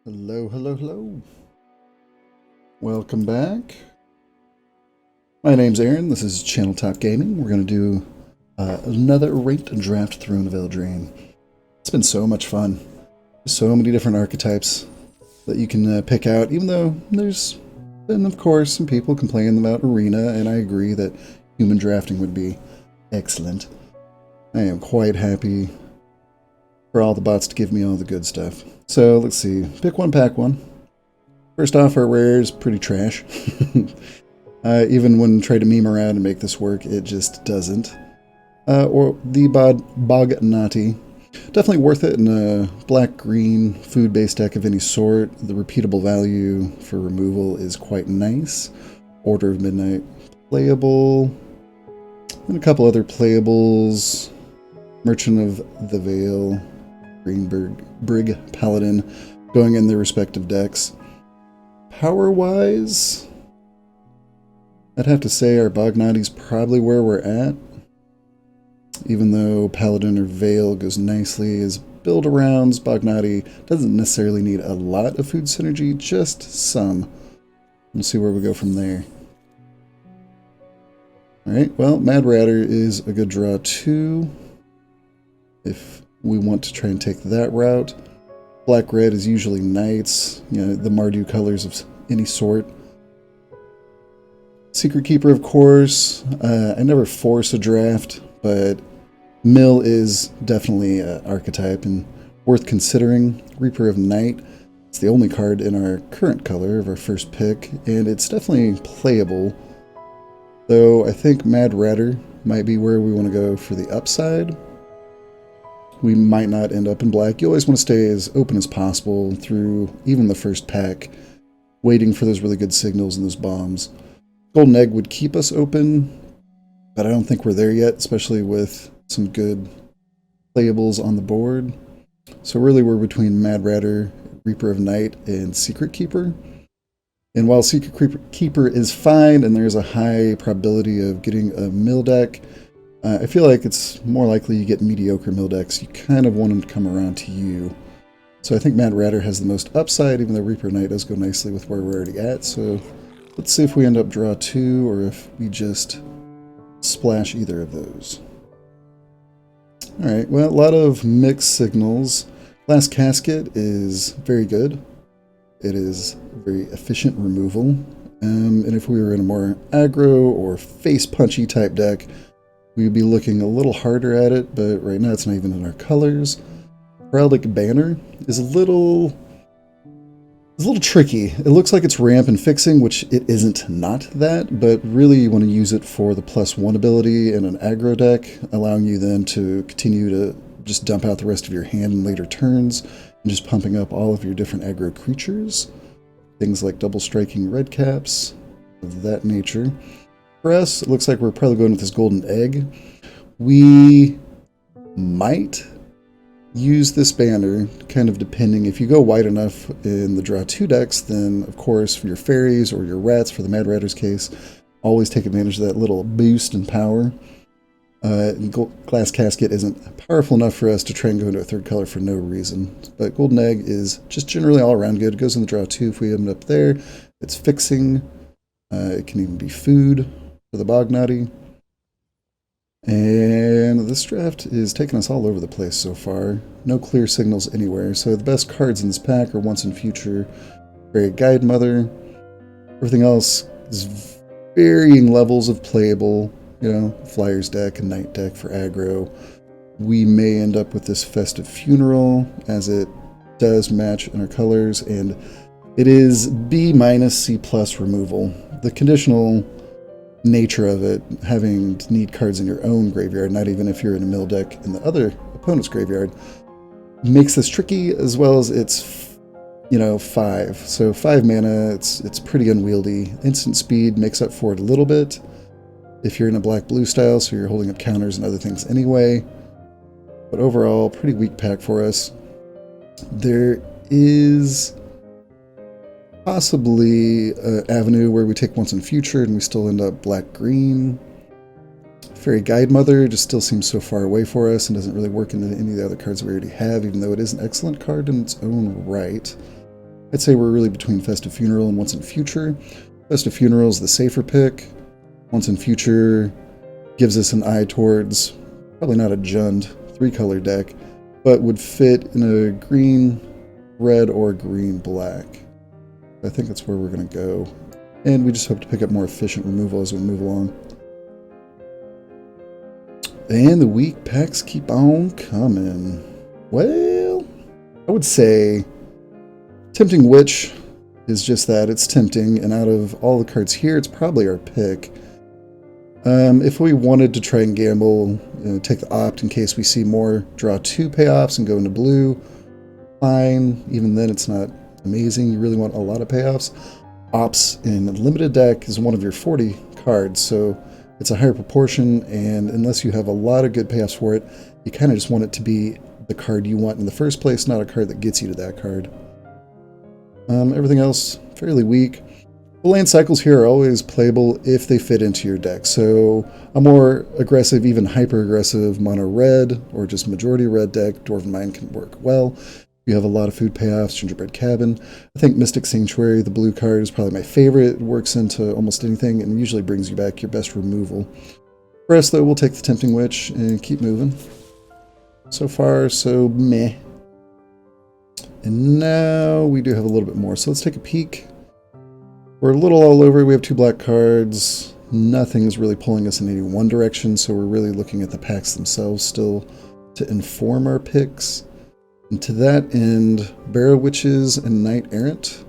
Hello, hello, hello. Welcome back. My name's Aaron. This is ChannelTop Gaming. We're going to do another ranked draft Throne of Eldraine. It's been so much fun. So many different archetypes that you can pick out, even though there's been, of course, some people complaining about Arena, and I agree that human drafting would be excellent. I am quite happy for all the bots to give me all the good stuff. So let's see. Pick one, pack one. First off, our rare is pretty trash. Even when trying to meme around and make this work, it just doesn't. Or the Baghk. Definitely worth it in a black-green food-based deck of any sort. The repeatable value for removal is quite nice. Order of Midnight playable. And a couple other playables. Merchant of the Veil, Brig Paladin, going in their respective decks. Power-wise, I'd have to say our Baghk's probably where we're at. Even though Paladin or Veil goes nicely as build-arounds, Baghk doesn't necessarily need a lot of food synergy, just some. We'll see where we go from there. Alright, well, Mad Ratter is a good draw too, if we want to try and take that route. Black-red is usually knights, you know, the Mardu colors of any sort. Secret Keeper, of course. I never force a draft, but Mill is definitely an archetype and worth considering. Reaper of Night. It's the only card in our current color of our first pick, and it's definitely playable. Though I think Mad Ratter might be where we want to go for the upside. We might not end up in black. You always want to stay as open as possible through even the first pack, waiting for those really good signals and those bombs. Golden Egg would keep us open, but I don't think we're there yet, especially with some good playables on the board. So really we're between Mad Ratter, Reaper of Night, and Secret Keeper. And while Secret Keeper is fine and there's a high probability of getting a mill deck, I feel like it's more likely you get mediocre mill decks. You kind of want them to come around to you. So I think Mad Ratter has the most upside, even though Reaper Knight does go nicely with where we're already at. So let's see if we end up draw two or if we just splash either of those. Alright, well, a lot of mixed signals. Glass Casket is very good. It is very efficient removal. And if we were in a more aggro or face-punchy type deck, we would be looking a little harder at it, but right now it's not even in our colors. Heraldic Banner is a little tricky. It looks like it's ramp and fixing, which it isn't not that, but really you want to use it for the +1 ability in an aggro deck, allowing you then to continue to just dump out the rest of your hand in later turns, and just pumping up all of your different aggro creatures. Things like double striking red caps, of that nature. For us, it looks like we're probably going with this Golden Egg. We might use this banner, kind of depending. If you go wide enough in the draw 2 decks, then of course for your fairies or your rats, for the Mad Ratter's case, always take advantage of that little boost in power. Glass Casket isn't powerful enough for us to try and go into a third color for no reason. But Golden Egg is just generally all around good. It goes in the draw 2 if we end up there. It's fixing. It can even be food for the Baghk. And this draft is taking us all over the place so far. No clear signals anywhere. So the best cards in this pack are Once and Future, Fairy Guide Mother. Everything else is varying levels of playable. You know, Flyers deck and Night deck for aggro. We may end up with this Festive Funeral, as it does match in our colors, and it is B- C+ removal. The conditional nature of it, having to need cards in your own graveyard, not even if you're in a mill deck in the other opponent's graveyard, makes this tricky, as well as it's, you know, 5. So 5 mana, it's pretty unwieldy. Instant speed makes up for it a little bit if you're in a black-blue style, so you're holding up counters and other things anyway. But overall, pretty weak pack for us. There is possibly an avenue where we take Once and Future and we still end up black-green. Fairy Guide Mother just still seems so far away for us and doesn't really work into any of the other cards we already have, even though it is an excellent card in its own right. I'd say we're really between Festive Funeral and Once in Future. Festive Funeral is the safer pick. Once in Future gives us an eye towards probably not a Jund 3-color deck, but would fit in a green, red, or green, black. I think that's where we're going to go. And we just hope to pick up more efficient removal as we move along. And the weak packs keep on coming. Well, I would say Tempting Witch is just that. It's tempting, and out of all the cards here, it's probably our pick. If we wanted to try and gamble, take the opt in case we see more draw 2 payoffs and go into blue, fine. Even then, it's not amazing. You really want a lot of payoffs. Ops in a limited deck is one of your 40 cards, so it's a higher proportion, and unless you have a lot of good payoffs for it, you kind of just want it to be the card you want in the first place, not a card that gets you to that card. Everything else, fairly weak. The land cycles here are always playable if they fit into your deck. So a more aggressive, even hyper-aggressive mono red or just majority red deck, Dwarven Mine can work well. You have a lot of food payoffs, Gingerbread Cabin. I think Mystic Sanctuary, the blue card, is probably my favorite. It works into almost anything and usually brings you back your best removal. For us, though, we'll take the Tempting Witch and keep moving. So far, so meh. And now we do have a little bit more. So let's take a peek. We're a little all over. We have 2 black cards. Nothing is really pulling us in any one direction, so we're really looking at the packs themselves still to inform our picks. And to that end, Barrow Witches and Knight Errant,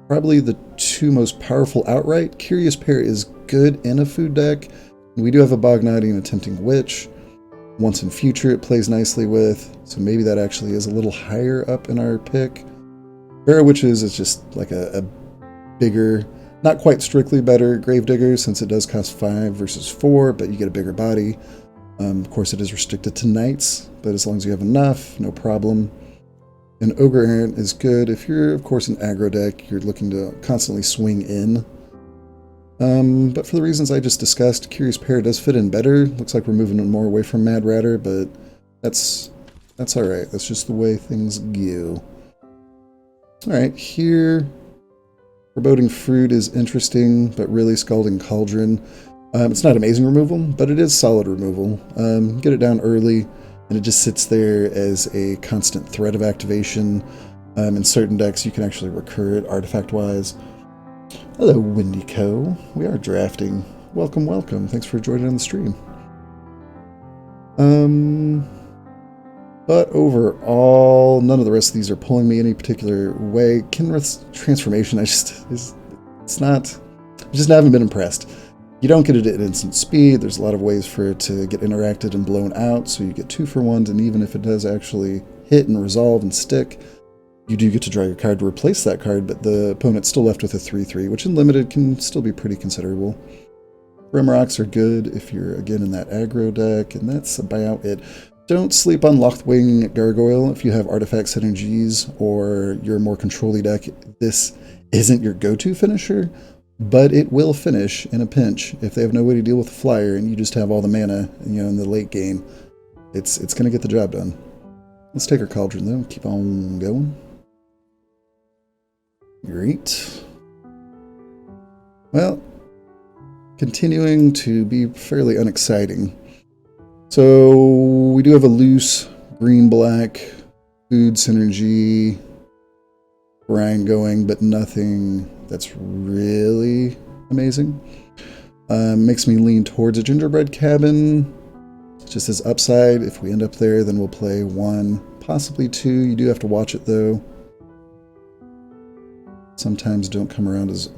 probably the 2 most powerful outright. Curious Pair is good in a food deck. We do have a Baghk and a Tempting Witch. Once in Future it plays nicely with, so maybe that actually is a little higher up in our pick. Barrow Witches is just like a bigger, not quite strictly better Gravedigger, since it does cost 5 versus 4, but you get a bigger body. Of course, it is restricted to knights, but as long as you have enough, no problem. And Ogre Errant is good if you're, of course, an aggro deck. You're looking to constantly swing in. But for the reasons I just discussed, Curious Pair does fit in better. Looks like we're moving more away from Mad Ratter, but that's alright. That's just the way things go. Alright, here, Foreboding Fruit is interesting, but really Scalding Cauldron. It's not amazing removal, but it is solid removal. Get it down early, and it just sits there as a constant threat of activation. In certain decks, you can actually recur it artifact-wise. Hello, Windico. We are drafting. Welcome, welcome. Thanks for joining on the stream. But overall, none of the rest of these are pulling me any particular way. Kinrith's Transformation, I just haven't been impressed. You don't get it at instant speed. There's a lot of ways for it to get interacted and blown out, so you get 2-for-1s, and even if it does actually hit and resolve and stick, you do get to draw your card to replace that card, but the opponent's still left with a 3-3, which in limited can still be pretty considerable. Rimrocks are good if you're, again, in that aggro deck, and that's about it. Don't sleep on Lochwing Gargoyle if you have artifact synergies or you're a more control-y deck. This isn't your go-to finisher, but it will finish in a pinch if they have no way to deal with the flyer and you just have all the mana, in the late game. It's going to get the job done. Let's take our Cauldron, though. Keep on going. Great. Well, continuing to be fairly unexciting. So we do have a loose green-black food synergy grind going, but nothing that's really amazing. Makes me lean towards a Gingerbread Cabin. Just as upside. If we end up there, then we'll play 1, possibly 2. You do have to watch it, though. Sometimes don't come around as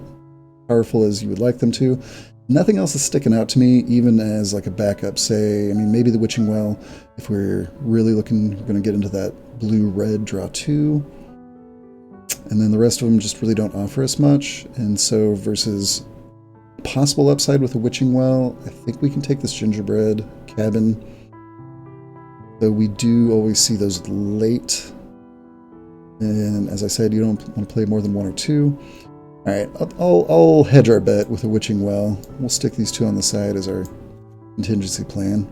powerful as you would like them to. Nothing else is sticking out to me, even as like a backup, say, maybe the Witching Well, if we're really looking, we're going to get into that blue-red draw 2. And then the rest of them just really don't offer us much. And so versus possible upside with a Witching Well, I think we can take this Gingerbread Cabin. Though we do always see those late. And as I said, you don't want to play more than 1 or 2. Alright, I'll hedge our bet with a Witching Well. We'll stick these 2 on the side as our contingency plan.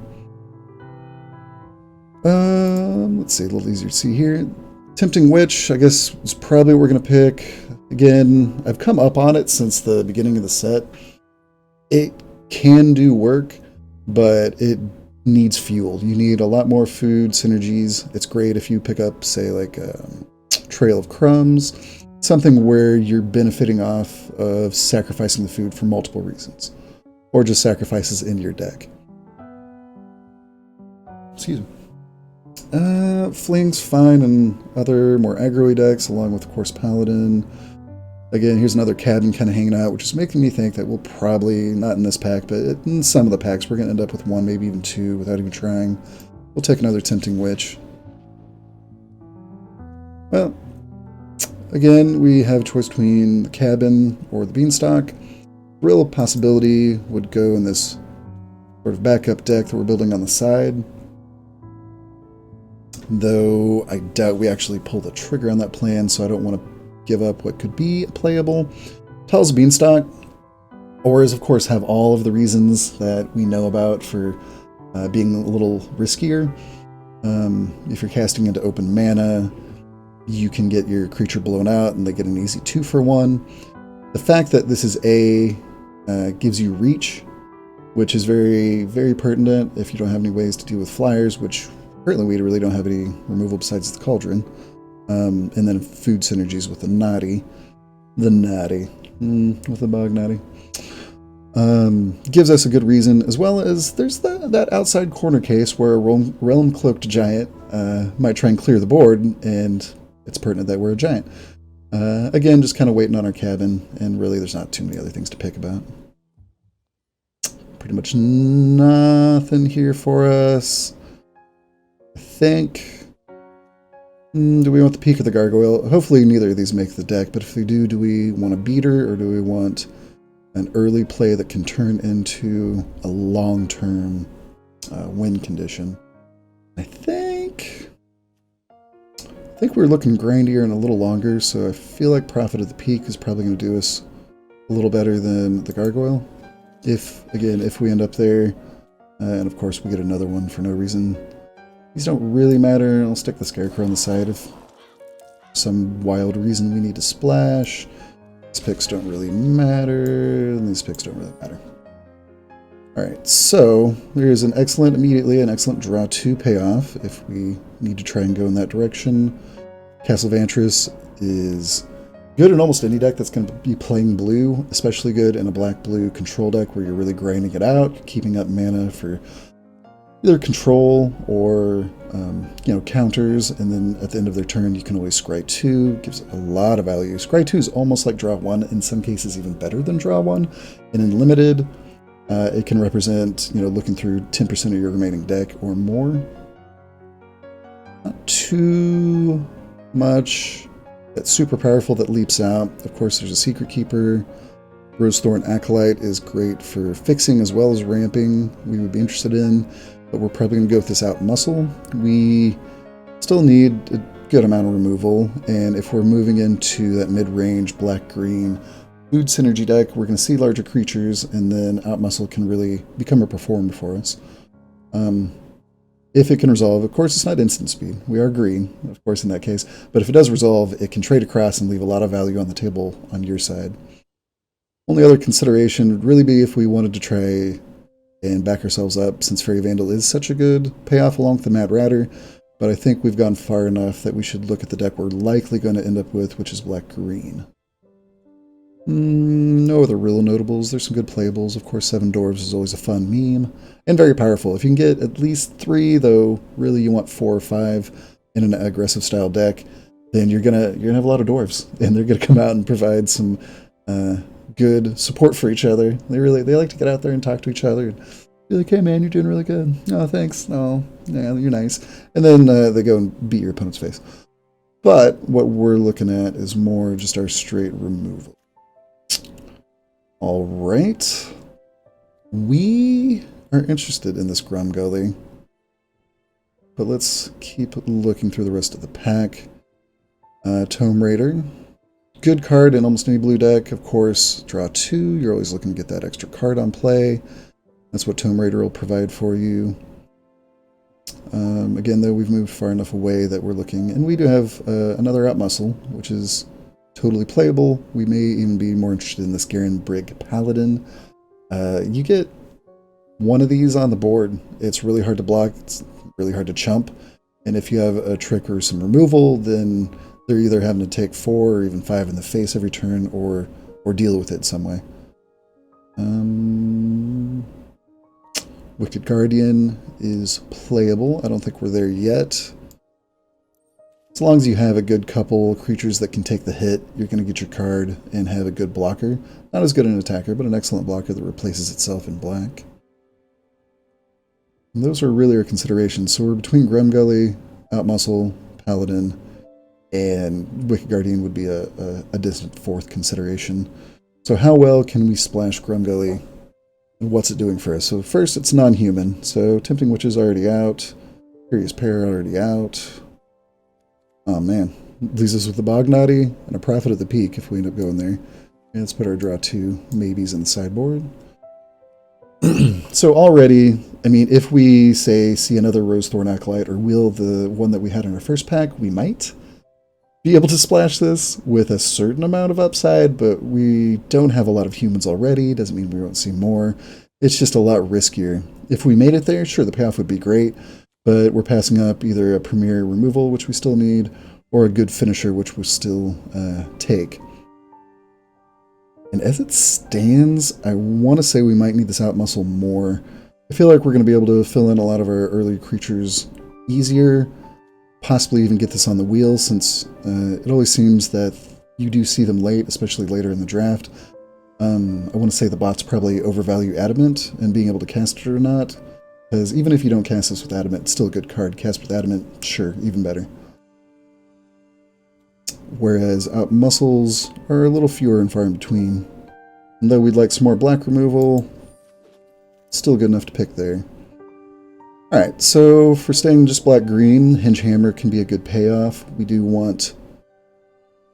Let's see, a little easier to see here. Tempting Witch, I guess, is probably what we're going to pick. Again, I've come up on it since the beginning of the set. It can do work, but it needs fuel. You need a lot more food synergies. It's great if you pick up, say, like Trail of Crumbs, something where you're benefiting off of sacrificing the food for multiple reasons, or just sacrifices in your deck. Excuse me. Fling's fine in other more aggro-y decks, along with, of course, Paladin. Again, here's another cabin kind of hanging out, which is making me think that we'll probably, not in this pack, but in some of the packs, we're going to end up with one, maybe even two, without even trying. We'll take another Tempting Witch. Well, again, we have a choice between the cabin or the beanstalk. Real possibility would go in this sort of backup deck that we're building on the side. Though I doubt we actually pull the trigger on that plan, so I don't want to give up what could be playable. Tal's Beanstalk, Auras, of course, have all of the reasons that we know about for being a little riskier. If you're casting into open mana, you can get your creature blown out and they get an easy 2-for-1. The fact that this is gives you reach, which is very, very pertinent if you don't have any ways to deal with flyers, which currently we really don't have any removal besides the Cauldron. And then food synergies with the Naughty. With the Bog Naughty. Gives us a good reason, as well as there's that outside corner case where a Realm Cloaked Giant might try and clear the board, and it's pertinent that we're a giant. Again, just kind of waiting on our cabin, and really there's not too many other things to pick about. Pretty much nothing here for us. I think... do we want the Peak or the Gargoyle? Hopefully neither of these make the deck, but if they do we want a beater, or do we want an early play that can turn into a long-term win condition? I think we're looking grindier and a little longer, so I feel like Prophet of the Peak is probably going to do us a little better than the Gargoyle. If we end up there, and of course we get another one for no reason. These don't really matter. I'll stick the Scarecrow on the side if some wild reason we need to splash. These picks don't really matter, and these picks don't really matter. Alright, so there's an excellent draw 2 payoff if we need to try and go in that direction. Castle Vantress is good in almost any deck that's going to be playing blue, especially good in a black-blue control deck where you're really grinding it out, keeping up mana for either control or counters, and then at the end of their turn you can always scry 2. Gives a lot of value. Scry 2 is almost like draw 1, in some cases even better than draw 1. And in limited, it can represent looking through 10% of your remaining deck or more. Not too much that's super powerful that leaps out. Of course, there's a Secret Keeper. Rosethorn Acolyte is great for fixing as well as ramping. We would be interested in, but we're probably going to go with this out muscle. We still need a good amount of removal, and if we're moving into that mid-range black-green food synergy deck, we're going to see larger creatures, and then out muscle can really become a performer for us. If it can resolve, of course it's not instant speed. We are green, of course, in that case, but if it does resolve, it can trade across and leave a lot of value on the table on your side. Only other consideration would really be if we wanted to try and back ourselves up, since Fairy Vandal is such a good payoff along with the Mad Ratter, but I think we've gone far enough that we should look at the deck we're likely going to end up with, which is black-green. No other real notables. There's some good playables. Of course, 7 Dwarves is always a fun meme, and very powerful. If you can get at least 3, though really you want 4 or 5 in an aggressive style deck, then you're gonna have a lot of Dwarves, and they're gonna come out and provide some good support for each other. They like to get out there and talk to each other and be like, hey man, you're doing really good. Oh, thanks. Oh, yeah, you're nice. And then they go and beat your opponent's face. But what we're looking at is more just our straight removal. All right. We are interested in this Gromgully, but let's keep looking through the rest of the pack. Tome Raider. Good card in almost any blue deck, of course. Draw 2, you're always looking to get that extra card on play. That's what Tome Raider will provide for you. Again, though, we've moved far enough away that we're looking, and we do have another out muscle, which is totally playable. We may even be more interested in this Garen Brig Paladin. You get one of these on the board. It's really hard to block, it's really hard to chump, and if you have a trick or some removal, then they're either having to take 4 or even 5 in the face every turn, or deal with it some way. Wicked Guardian is playable. I don't think we're there yet. As long as you have a good couple creatures that can take the hit, you're going to get your card and have a good blocker. Not as good an attacker, but an excellent blocker that replaces itself in black. And those are really our considerations. So we're between Grumgully, Outmuscle, Paladin, and Wicked Guardian would be a distant fourth consideration. So how well can we splash Grumgully? And what's it doing for us? So first, it's non-human. So Tempting Witch is already out. Curious Pair already out. Oh man. Leaves us with the Baghk and a Prophet at the Peak if we end up going there. And let's put our draw 2 maybes in the sideboard. So already, I mean, if we, say, see another Rosethorn Acolyte or wheel the one that we had in our first pack, we might be able to splash this with a certain amount of upside, but we don't have a lot of humans already. Doesn't mean we won't see more. It's just a lot riskier. If we made it there, sure, the payoff would be great, but we're passing up either a premier removal, which we still need, or a good finisher, which we'll still take. And as it stands, I want to say we might need this out muscle more. I feel like we're going to be able to fill in a lot of our early creatures easier, possibly even get this on the wheel, since it always seems that you do see them late, especially later in the draft. I want to say the bots probably overvalue Adamant and being able to cast it or not, because even if you don't cast this with Adamant, it's still a good card. Cast with Adamant, sure, even better. Whereas out muscles are a little fewer and far in between. And though we'd like some more black removal, still good enough to pick there. Alright, so for staying just black-green, Hinge Hammer can be a good payoff. We do want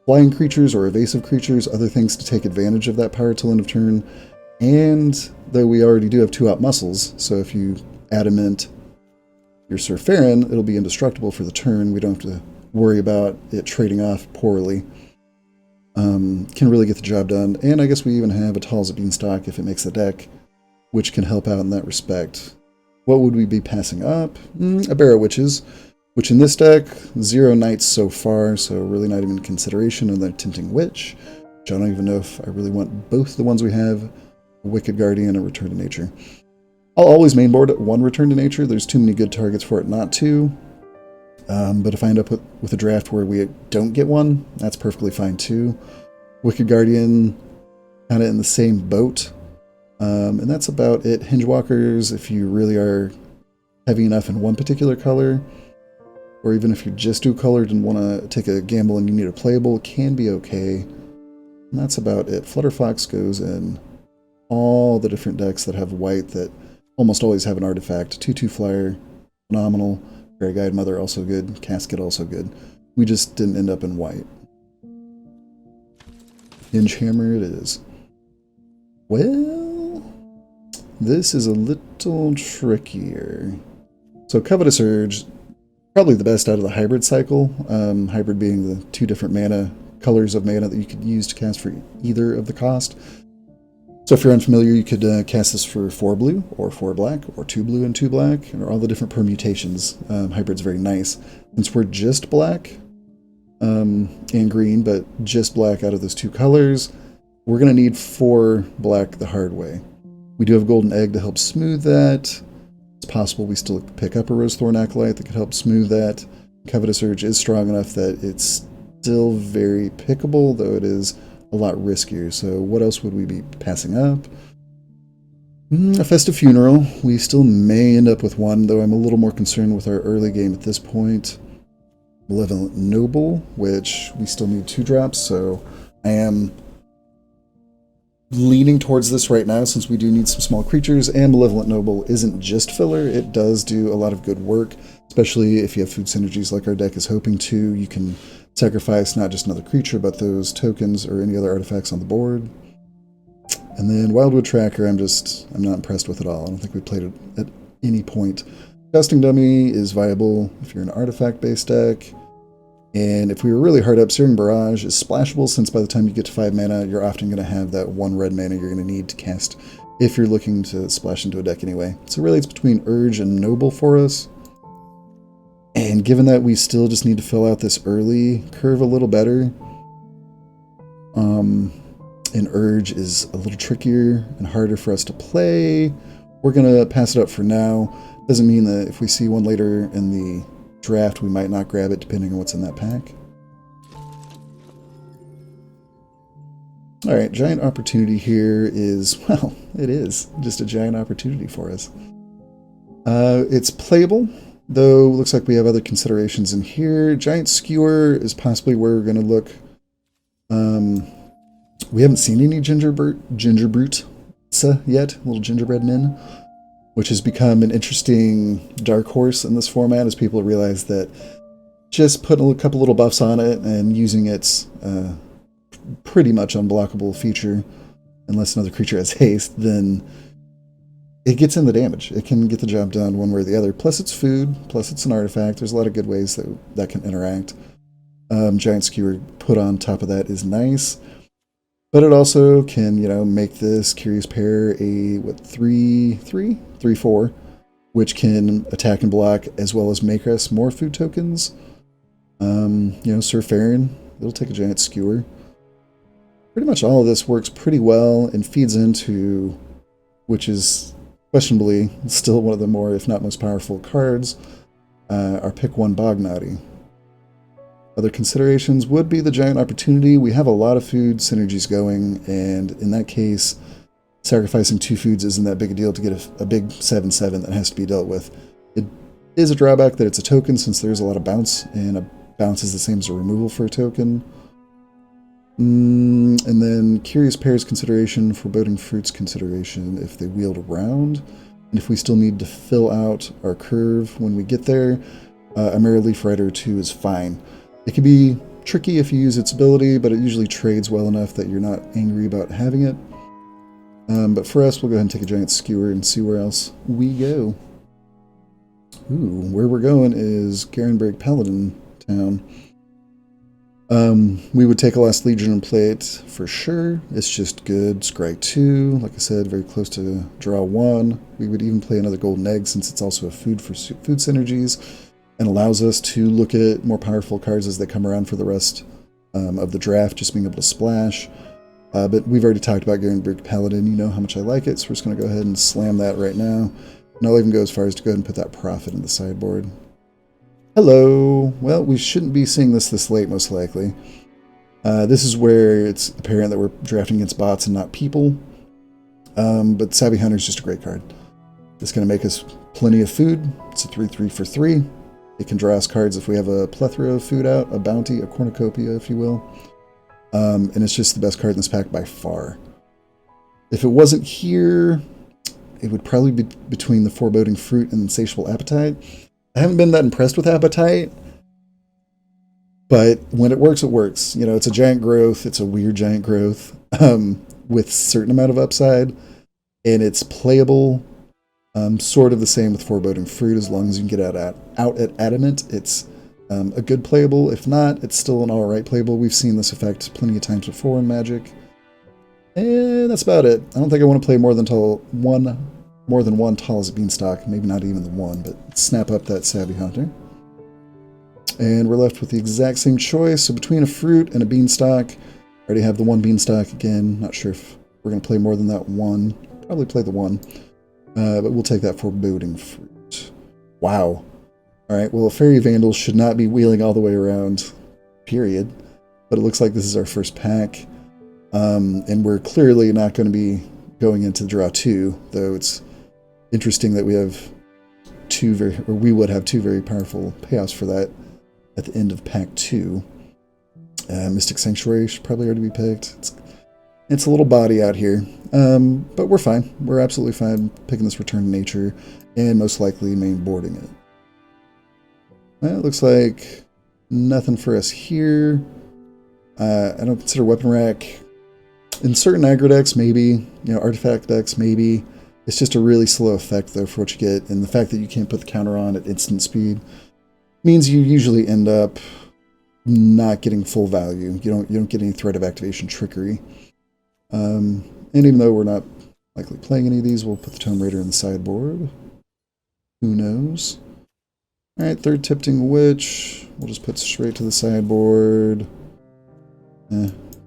flying creatures or evasive creatures, other things to take advantage of that power till end of turn. And though we already do have 2 out muscles, so if you Adamant your Sir Farron, it'll be indestructible for the turn. We don't have to worry about it trading off poorly. Can really get the job done. And I guess we even have a Talza Beanstalk if it makes the deck, which can help out in that respect. What would we be passing up? A Barrow Witches, which in this deck, 0 knights so far, so really not even consideration, and then Tempting Witch, which I don't even know if I really want both the ones we have, a Wicked Guardian and a Return to Nature. I'll always mainboard at 1 Return to Nature. There's too many good targets for it not to. But if I end up with a draft where we don't get one, that's perfectly fine too. Wicked Guardian, kind of in the same boat. And that's about it. Hingewalkers, if you really are heavy enough in one particular color, or even if you're just two-colored and want to take a gamble and you need a playable, can be okay. And that's about it. Flutterfox goes in all the different decks that have white that almost always have an artifact. 2/2 flyer, phenomenal. Fairy Guide Mother also good. Casket also good. We just didn't end up in white. Hinge Hammer it is. Well, this is a little trickier. So Covetous Urge, probably the best out of the hybrid cycle. Hybrid being the 2 different mana, colors of mana that you could use to cast for either of the cost. So if you're unfamiliar, you could cast this for 4 blue, or 4 black, or 2 blue and 2 black, or all the different permutations. Hybrid's very nice. Since we're just black and green, but just black out of those 2 colors, we're going to need 4 black the hard way. We do have Golden Egg to help smooth that. It's possible we still pick up a Rosethorn Acolyte that could help smooth that. Covetous Urge is strong enough that it's still very pickable, though it is a lot riskier. So what else would we be passing up? A Festive Funeral. We still may end up with one, though I'm a little more concerned with our early game at this point. Malevolent Noble, which we still need 2 drops, so I am leaning towards this right now since we do need some small creatures, and Malevolent Noble isn't just filler, it does do a lot of good work, especially if you have food synergies like our deck is hoping to. You can sacrifice not just another creature, but those tokens or any other artifacts on the board. And then Wildwood Tracker, I'm not impressed with at all. I don't think we played it at any point. Casting Dummy is viable if you're an artifact-based deck. And if we were really hard up, Searing Barrage is splashable, since by the time you get to 5 mana, you're often going to have that 1 red mana you're going to need to cast if you're looking to splash into a deck anyway. So really it's between Urge and Noble for us. And given that we still just need to fill out this early curve a little better, and Urge is a little trickier and harder for us to play, we're going to pass it up for now. Doesn't mean that if we see one later in the draft, we might not grab it depending on what's in that pack. Alright, giant opportunity here is, well, it is just a giant opportunity for us. It's playable, though it looks like we have other considerations in here. Giant Skewer is possibly where we're going to look. We haven't seen any Ginger Brute yet, little gingerbread men, which has become an interesting dark horse in this format as people realize that just putting a couple little buffs on it and using its pretty much unblockable feature, unless another creature has haste, then it gets in the damage. It can get the job done one way or the other. Plus it's food, plus it's an artifact. There's a lot of good ways that can interact. Giant Skewer put on top of that is nice. But it also can, you know, make this Curious Pair a, 3/4, which can attack and block as well as make us more food tokens. You know, Sir Farron, it'll take a Giant Skewer. Pretty much all of this works pretty well and feeds into, which is questionably still one of the more, if not most powerful cards, our pick 1 Baghk. Other considerations would be the giant opportunity. We have a lot of food synergies going, and in that case, sacrificing 2 foods isn't that big a deal to get a big 7/7 that has to be dealt with. It is a drawback that it's a token, since there's a lot of bounce, and a bounce is the same as a removal for a token. And then Curious Pairs consideration, Foreboding Fruits consideration if they wield around, and if we still need to fill out our curve when we get there, a Mirror Leaf Rider 2 is fine. It can be tricky if you use its ability, but it usually trades well enough that you're not angry about having it. But for us, we'll go ahead and take a Giant Skewer and see where else we go. Ooh, where we're going is Garenberg Paladin Town. We would take a Last Legion and play it for sure. It's just good. Scry 2, like I said, very close to draw 1. We would even play another Golden Egg, since it's also a food for food synergies, and allows us to look at more powerful cards as they come around for the rest of the draft, just being able to splash. But we've already talked about Garenberg Paladin. You know how much I like it, so we're just going to go ahead and slam that right now. And I'll even go as far as to go ahead and put that Prophet in the sideboard. Hello! Well, we shouldn't be seeing this late, most likely. This is where it's apparent that we're drafting against bots and not people. But Savvy Hunter is just a great card. It's going to make us plenty of food. It's a 3/3 for 3. It can draw us cards if we have a plethora of food out, a bounty, a cornucopia, if you will. And it's just the best card in this pack by far. If it wasn't here, it would probably be between the Foreboding Fruit and Insatiable Appetite. I haven't been that impressed with Appetite, but when it works, it works. You know, it's a giant growth. It's a weird giant growth with a certain amount of upside, and it's playable. Sort of the same with Foreboding Fruit, as long as you can get out at Adamant. It's a good playable. If not, it's still an alright playable. We've seen this effect plenty of times before in Magic. And that's about it. I don't think I want to play more than one Tall as a Beanstalk. Maybe not even the one, but snap up that Savvy Hunter. And we're left with the exact same choice. So between a Fruit and a Beanstalk, I already have the one Beanstalk again. Not sure if we're going to play more than that one. Probably play the one. But we'll take that Foreboding Fruit. Wow. Alright, well, Fairy Vandals should not be wheeling all the way around, period. But it looks like this is our first pack. And we're clearly not going to be going into draw 2, though it's interesting that we have we would have 2 very powerful payoffs for that at the end of pack 2. Mystic Sanctuary should probably already be picked. It's a little body out here, but we're fine. We're absolutely fine picking this Return to Nature and most likely main boarding it. Well, it looks like nothing for us here. I don't consider Weapon Rack. In certain aggro decks, maybe. You know, artifact decks, maybe. It's just a really slow effect, though, for what you get. And the fact that you can't put the counter on at instant speed means you usually end up not getting full value. You don't get any threat of activation trickery. And even though we're not likely playing any of these, we'll put the Tome Raider in the sideboard. Who knows? Alright, third Tempting Witch. We'll just put straight to the sideboard.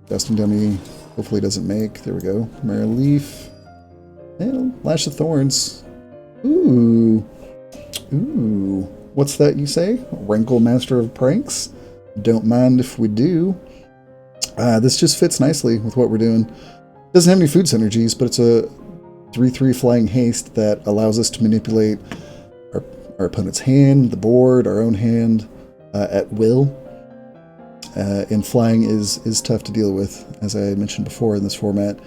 Dusting Dummy hopefully doesn't make. There we go. Mara Leaf. And Lash of Thorns. Ooh. Ooh. What's that you say? Rankle Master of Pranks? Don't mind if we do. This just fits nicely with what we're doing. Doesn't have any food synergies, but it's a 3/3 flying haste that allows us to manipulate our opponent's hand, the board, our own hand at will. And flying is tough to deal with, as I mentioned before in this format.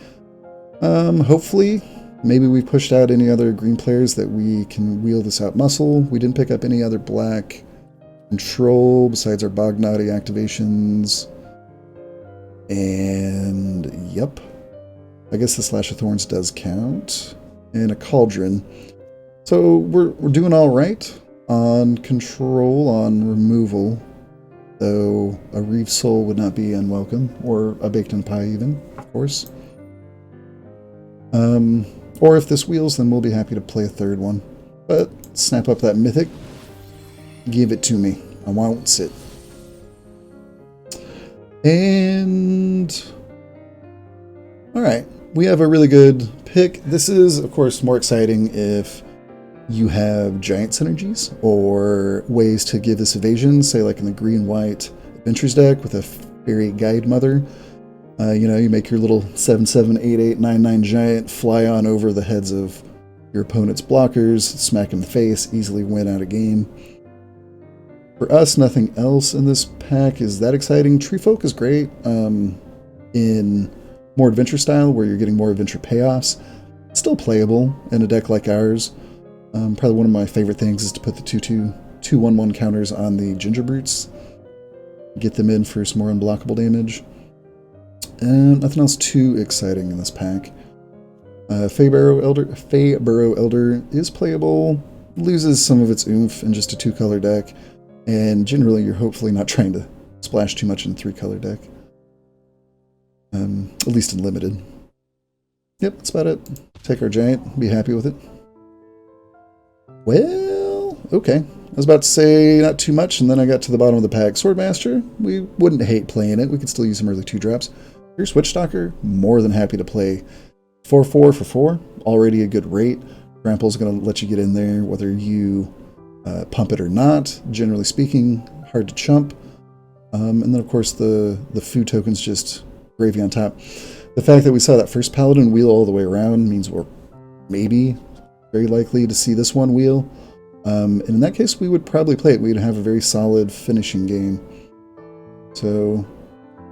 Hopefully, maybe we pushed out any other green players that we can wheel this out muscle. We didn't pick up any other black control besides our Baghk activations. And yep. I guess the Slash of Thorns does count. And a Cauldron. So we're doing all right on control, on removal. Though a Reeve Soul would not be unwelcome. Or a Baked in Pie even, of course. Or if this wheels, then we'll be happy to play a third one. But snap up that Mythic. Give it to me. I won't it. And alright, we have a really good pick. This is, of course, more exciting if you have giant synergies or ways to give this evasion, say like in the green-white Adventures deck with a Fairy Guide Mother. You make your little 7/7, 8/8, 9/9 giant fly on over the heads of your opponent's blockers, smack in the face, easily win out a game. For us, nothing else in this pack is that exciting. Tree Folk is great in more adventure style, where you're getting more adventure payoffs. It's still playable in a deck like ours. Probably one of my favorite things is to put the 2/2/1/1 counters on the Ginger Brutes. Get them in for some more unblockable damage. And nothing else too exciting in this pack. Feybarrow Elder is playable, loses some of its oomph in just a 2-color deck, and generally you're hopefully not trying to splash too much in a 3-color deck. At least in limited. Yep, that's about it. Take our giant, be happy with it. Well, okay. I was about to say not too much, and then I got to the bottom of the pack. Swordmaster, we wouldn't hate playing it. We could still use some early 2-drops. Here's Witchstalker, more than happy to play 4/4 for 4. Already a good rate. Trample's going to let you get in there whether you pump it or not. Generally speaking, hard to chump. And then, of course, the food token's just gravy on top. The fact that we saw that first Paladin wheel all the way around means we're maybe very likely to see this one wheel. And in that case, we would probably play it. We'd have a very solid finishing game. So,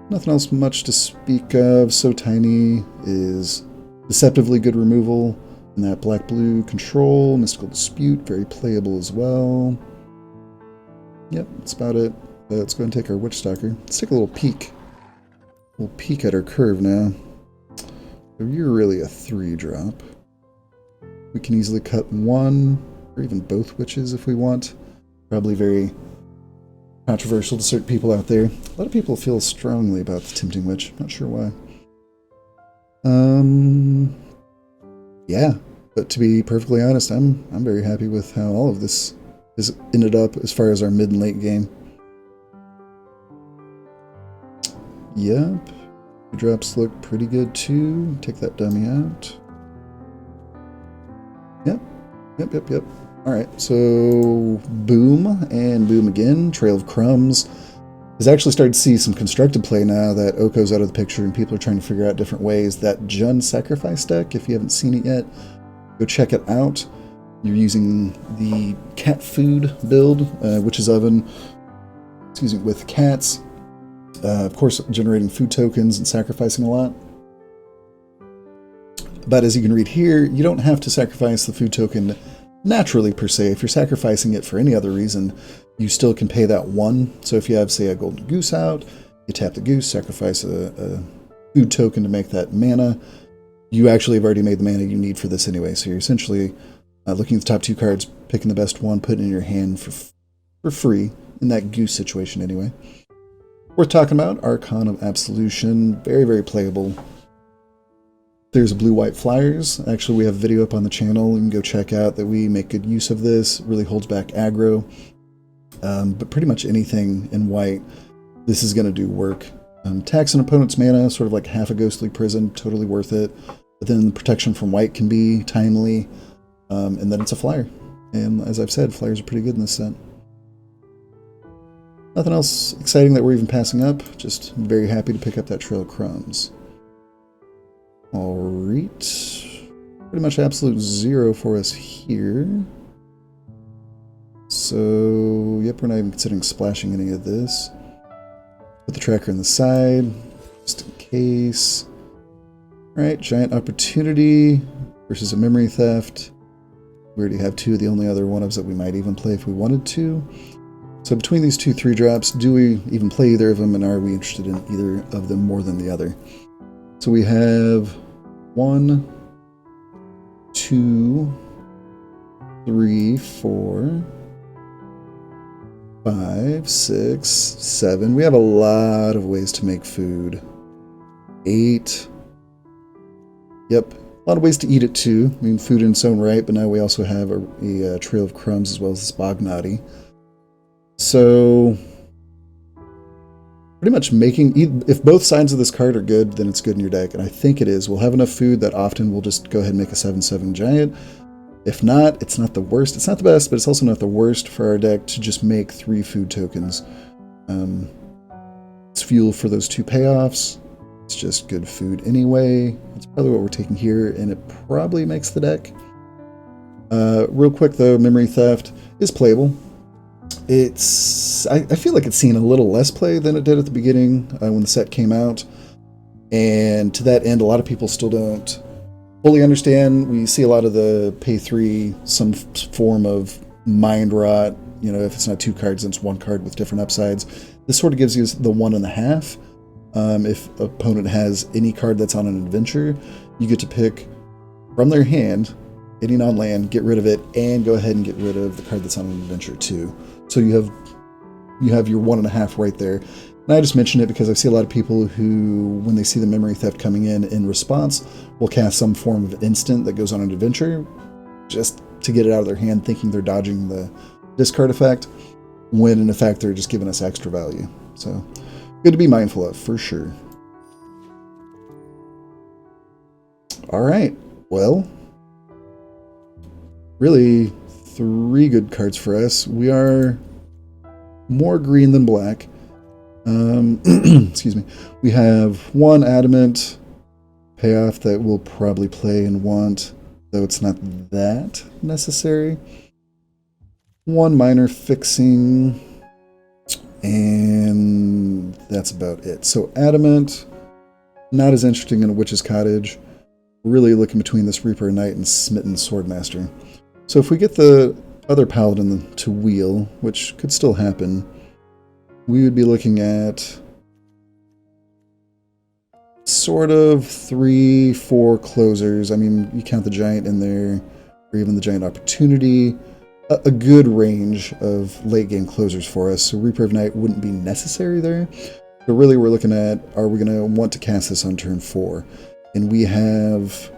nothing else much to speak of. So Tiny is deceptively good removal. And that black-blue control, Mystical Dispute, very playable as well. Yep, that's about it. Let's go and take our Witchstalker. Let's take a little peek. We'll peek at our curve now. So you're really a 3-drop. We can easily cut one, or even both witches if we want. Probably very controversial to certain people out there. A lot of people feel strongly about the Tempting Witch. Not sure why. Yeah, but to be perfectly honest, I'm very happy with how all of this has ended up as far as our mid and late game. Yep, the drops look pretty good too. Take that dummy out. Yep. Alright, so boom and boom again. Trail of Crumbs has actually started to see some constructed play now that Oko's out of the picture and people are trying to figure out different ways. That Jund Sacrifice deck, if you haven't seen it yet, go check it out. You're using the cat food build, Witch's Oven, with cats. Of course, generating food tokens and sacrificing a lot. But as you can read here, you don't have to sacrifice the food token naturally per se. If you're sacrificing it for any other reason, you still can pay that 1. So if you have, say, a golden goose out, you tap the goose, sacrifice a food token to make that mana. you actually have already made the mana you need for this anyway. So you're essentially looking at the top 2 cards, picking the best one, putting it in your hand for free, in that goose situation anyway. Worth talking about, Archon of Absolution, very, very playable. There's blue-white flyers. Actually, we have a video up on the channel. You can go check out that we make good use of this. It really holds back aggro. But pretty much anything in white, this is going to do work. Tax an opponent's mana, sort of like half a Ghostly Prison, totally worth it. But then protection from white can be timely. And then it's a flyer. And as I've said, flyers are pretty good in this set. Nothing else exciting that we're even passing up. Just very happy to pick up that Trail of Crumbs. Alright. Pretty much absolute zero for us here. So, yep, we're not even considering splashing any of this. Put the tracker on the side, just in case. Alright, Giant Opportunity versus a Memory Theft. We already have 2 of the only other 1-ofs that we might even play if we wanted to. So between these 2 3-drops, do we even play either of them, and are we interested in either of them more than the other? So we have 1, 2, 3, 4, 5, 6, 7. We have a lot of ways to make food. 8. Yep, a lot of ways to eat it too. I mean, food in its own right, but now we also have a Trail of Crumbs as well as this Baghk. So, pretty much if both sides of this card are good, then it's good in your deck, and I think it is. We'll have enough food that often we'll just go ahead and make a 7/7 giant. If not, it's not the worst. It's not the best, but it's also not the worst for our deck to just make 3 food tokens. It's fuel for those 2 payoffs. It's just good food anyway. That's probably what we're taking here, and it probably makes the deck. Real quick though, Memory Theft is playable. I feel like it's seen a little less play than it did at the beginning when the set came out. And to that end, a lot of people still don't fully understand. We see a lot of the pay 3, some form of mind rot. You know, if it's not 2 cards, then it's 1 card with different upsides. This sort of gives you the 1.5. If an opponent has any card that's on an adventure, you get to pick from their hand any non-land, get rid of it, and go ahead and get rid of the card that's on an adventure too. So you have your 1.5 right there. And I just mentioned it because I see a lot of people who, when they see the Memory Theft coming in response, will cast some form of instant that goes on an adventure just to get it out of their hand, thinking they're dodging the discard effect, when in effect they're just giving us extra value. So good to be mindful of, for sure. Alright, well, really 3 good cards for us. We are more green than black. Excuse me. We have 1 Adamant payoff that we'll probably play and want, though it's not that necessary. 1 Minor Fixing, and that's about it. So Adamant, not as interesting in a Witch's Cottage. Really looking between this Reaper of Night and Smitten Swordmaster. So if we get the other Paladin to wheel, which could still happen, we would be looking at sort of 3, 4 closers. I mean, you count the Giant in there, or even the Giant Opportunity. A good range of late game closers for us. So Reaper of Night wouldn't be necessary there. But really we're looking at, are we going to want to cast this on turn 4? And we have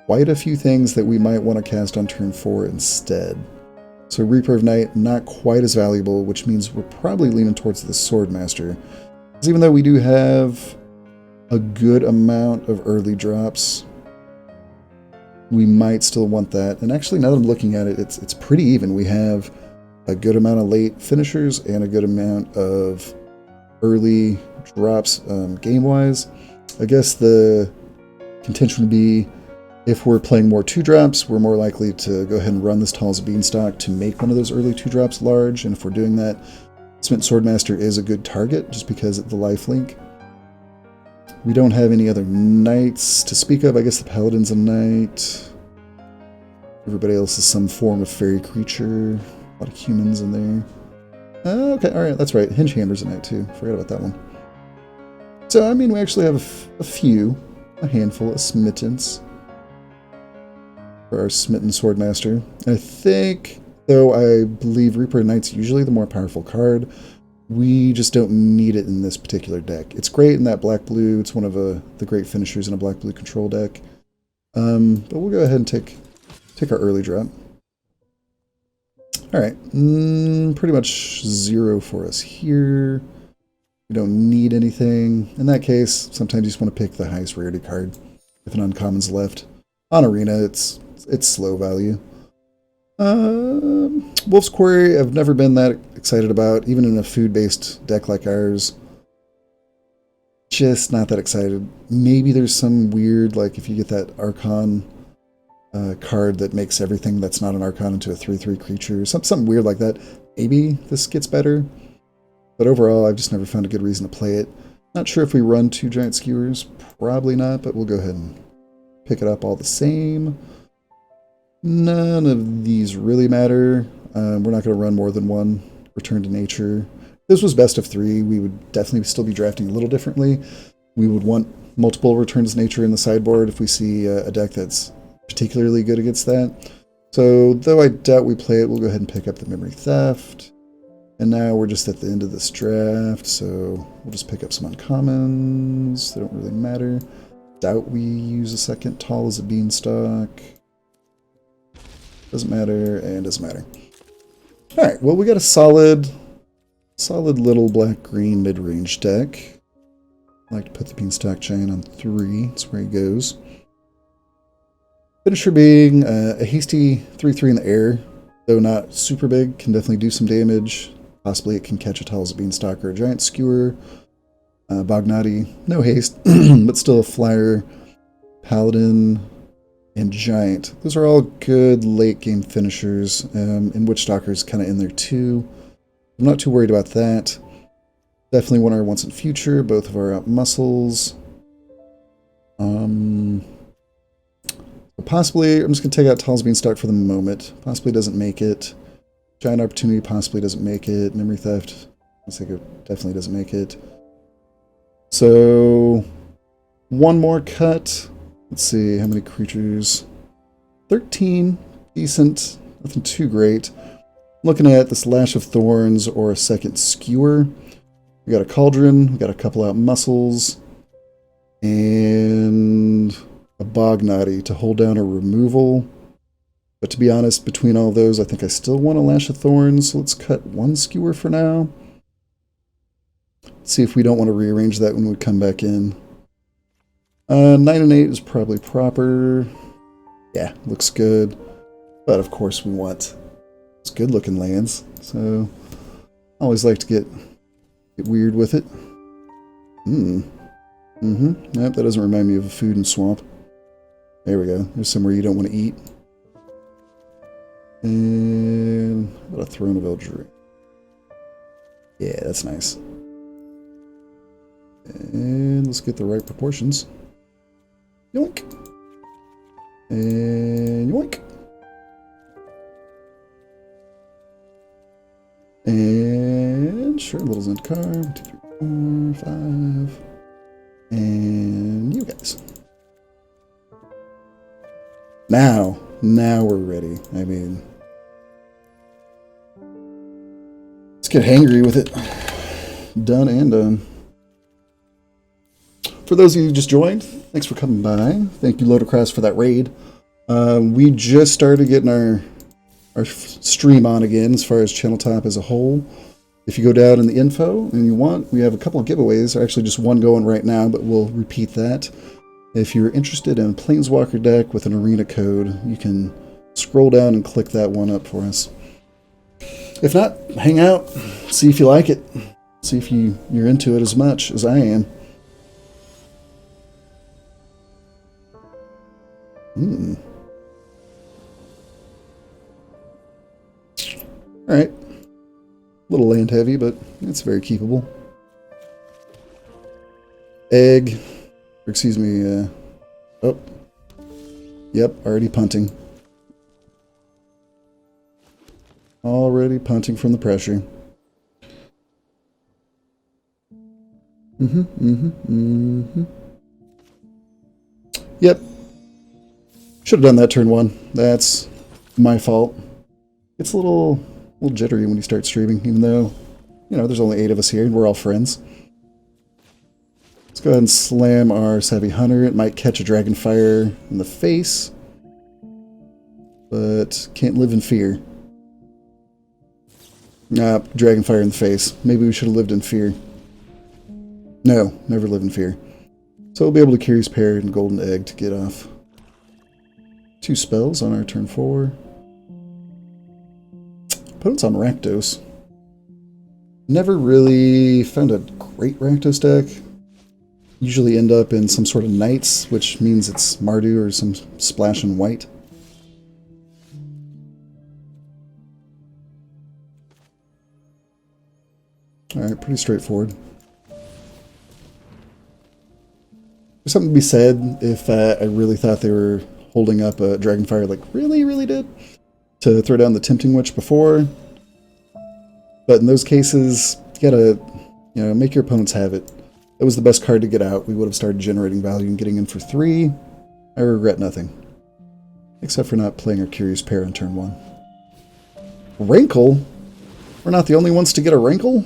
quite a few things that we might want to cast on turn 4 instead. So Reaper of Night, not quite as valuable, which means we're probably leaning towards the Swordmaster. Because even though we do have a good amount of early drops, we might still want that. And actually, now that I'm looking at it, it's pretty even. We have a good amount of late finishers and a good amount of early drops game-wise. I guess the contention would be, if we're playing more 2-drops, we're more likely to go ahead and run this Tall as a Beanstalk to make one of those early 2-drops large. And if we're doing that, Smitten Swordmaster is a good target just because of the lifelink. We don't have any other knights to speak of. I guess the Paladin's a knight. Everybody else is some form of fairy creature. A lot of humans in there. Okay, alright, that's right. Hingehammer's a knight too. Forgot about that one. So, I mean, we actually have a few. a handful of smittens for our smitten swordmaster. I think, though I believe Reaper of Knight's usually the more powerful card, we just don't need it in this particular deck. It's great in that black-blue. It's one of the great finishers in a black-blue control deck. But we'll go ahead and take our early drop. Alright, pretty much 0 for us here. We don't need anything. In that case, sometimes you just want to pick the highest rarity card if an uncommon's left. On Arena, it's slow value. Wolf's Quarry, I've never been that excited about, even in a food-based deck like ours. Just not that excited. Maybe there's some weird, like if you get that Archon card that makes everything that's not an Archon into a 3/3 creature, something weird like that. Maybe this gets better. But overall, I've just never found a good reason to play it. Not sure if we run 2 giant skewers. Probably not, but we'll go ahead and pick it up all the same. None of these really matter. We're not going to run more than 1 Return to Nature. If this was best of 3, we would definitely still be drafting a little differently. We would want multiple Returns to Nature in the sideboard if we see a deck that's particularly good against that. So, though I doubt we play it, we'll go ahead and pick up the Memory Theft. And now we're just at the end of this draft, so we'll just pick up some uncommons. They don't really matter. Doubt we use a second Tall as a Beanstalk. Doesn't matter, and doesn't matter. Alright, well we got a solid little black-green mid-range deck. I like to put the Beanstalk Giant on 3. That's where he goes. Finisher being a hasty 3/3 in the air, though not super big, can definitely do some damage. Possibly it can catch a Tall as a Beanstalk or a Giant Skewer. Baghk, no haste, but still a flyer, Paladin, and Giant. Those are all good late game finishers, and Witchstalker's kind of in there too. I'm not too worried about that. Definitely want our once and future, both of our out muscles. Possibly, I'm just going to take out Tall's Beanstalk for the moment. Possibly doesn't make it. Giant Opportunity possibly doesn't make it. Memory Theft, looks like it definitely doesn't make it. So, 1 more cut. Let's see, how many creatures? 13. Decent. Nothing too great. Looking at this Lash of Thorns or a second Skewer. We got a Cauldron. We got a couple out muscles. And a Baghk to hold down a removal. But to be honest, between all those, I think I still want a Lash of Thorns. So let's cut 1 Skewer for now. Let's see if we don't want to rearrange that when we come back in. 9 and 8 is probably proper. Yeah, looks good. But of course we want those good looking lands. So I always like to get weird with it. Yep, that doesn't remind me of a food and swamp. There we go. There's somewhere you don't want to eat. And what a Throne of Eldraine. Yeah, that's nice. And let's get the right proportions. Yoink. And yoink. And sure, little Zendikar. 2, 3, 4, 5. And you guys. Now we're ready. I mean, let's get hangry with it. Done and done. For those of you who just joined, thanks for coming by. Thank you, Lodocrass, for that raid. We just started getting our stream on again as far as ChannelTop as a whole. If you go down in the info and you want, we have a couple of giveaways. Actually, just one going right now, but we'll repeat that. If you're interested in a Planeswalker deck with an arena code, you can scroll down and click that one up for us. If not, hang out, see if you like it. See if you're into it as much as I am. Alright. A little land heavy, but it's very keepable. Egg. Or excuse me, oh. Yep, already punting. Already punting from the pressure. Yep. Should have done that turn 1. That's my fault. It's a little jittery when you start streaming, even though, you know, there's only 8 of us here and we're all friends. Let's go ahead and slam our Savvy Hunter. It might catch a Dragonfire in the face, but can't live in fear. Nah, Dragonfire in the face. Maybe we should have lived in fear. No, never live in fear. So we'll be able to Curious Pair and Golden Egg to get off 2 spells on our turn 4. Opponent's on Rakdos. Never really found a great Rakdos deck. Usually end up in some sort of Knights, which means it's Mardu or some splash in white. Alright, pretty straightforward. There's something to be said if I really thought they were holding up a Dragonfire like really did to throw down the Tempting Witch before. But in those cases, you gotta, you know, make your opponents have it. That was the best card to get out. We would have started generating value and getting in for 3. I regret nothing. Except for not playing our Curious Pair on turn 1. Rankle? We're not the only ones to get a Rankle?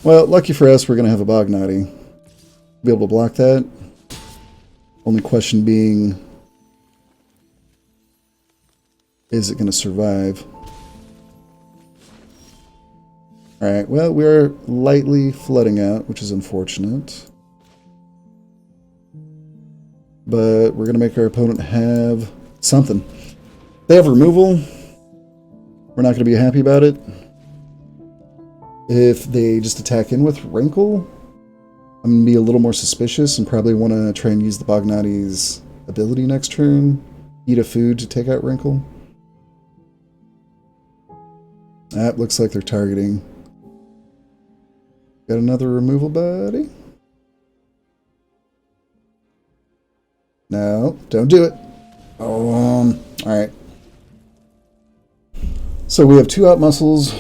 Well, lucky for us, we're going to have a Baghk. Be able to block that. Only question being, is it going to survive? Alright, well, we're lightly flooding out, which is unfortunate. But we're going to make our opponent have something. They have removal. We're not going to be happy about it. If they just attack in with Rankle, I'm going to be a little more suspicious and probably want to try and use the Baghk's ability next turn. Eat a food to take out Rankle. That looks like they're targeting. Got another removal, buddy? No, don't do it. Alright. So we have 2 out muscles.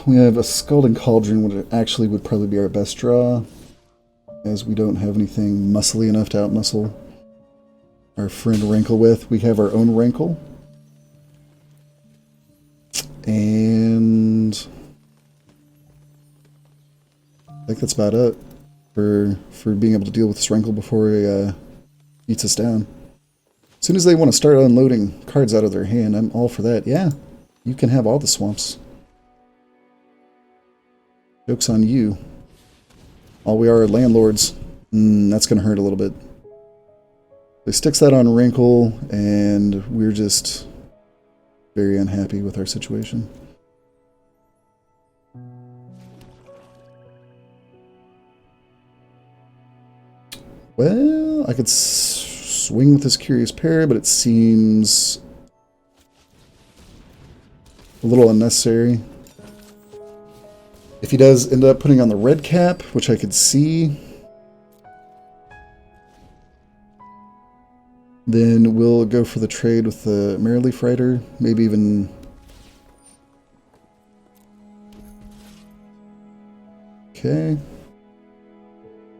We have a Scalding Cauldron, which actually would probably be our best draw, as we don't have anything muscly enough to outmuscle our friend Rankle with. We have our own Rankle. And I think that's about it for being able to deal with this Rankle before he eats us down. As soon as they want to start unloading cards out of their hand, I'm all for that. Yeah, you can have all the swamps. Joke's on you. All we are landlords. That's going to hurt a little bit. They sticks that on Rankle, and we're just very unhappy with our situation. Well, I could swing with this Curious Pair, but it seems a little unnecessary. If he does end up putting on the red cap, which I could see, then we'll go for the trade with the Merrileaf Rider. Maybe even... Okay.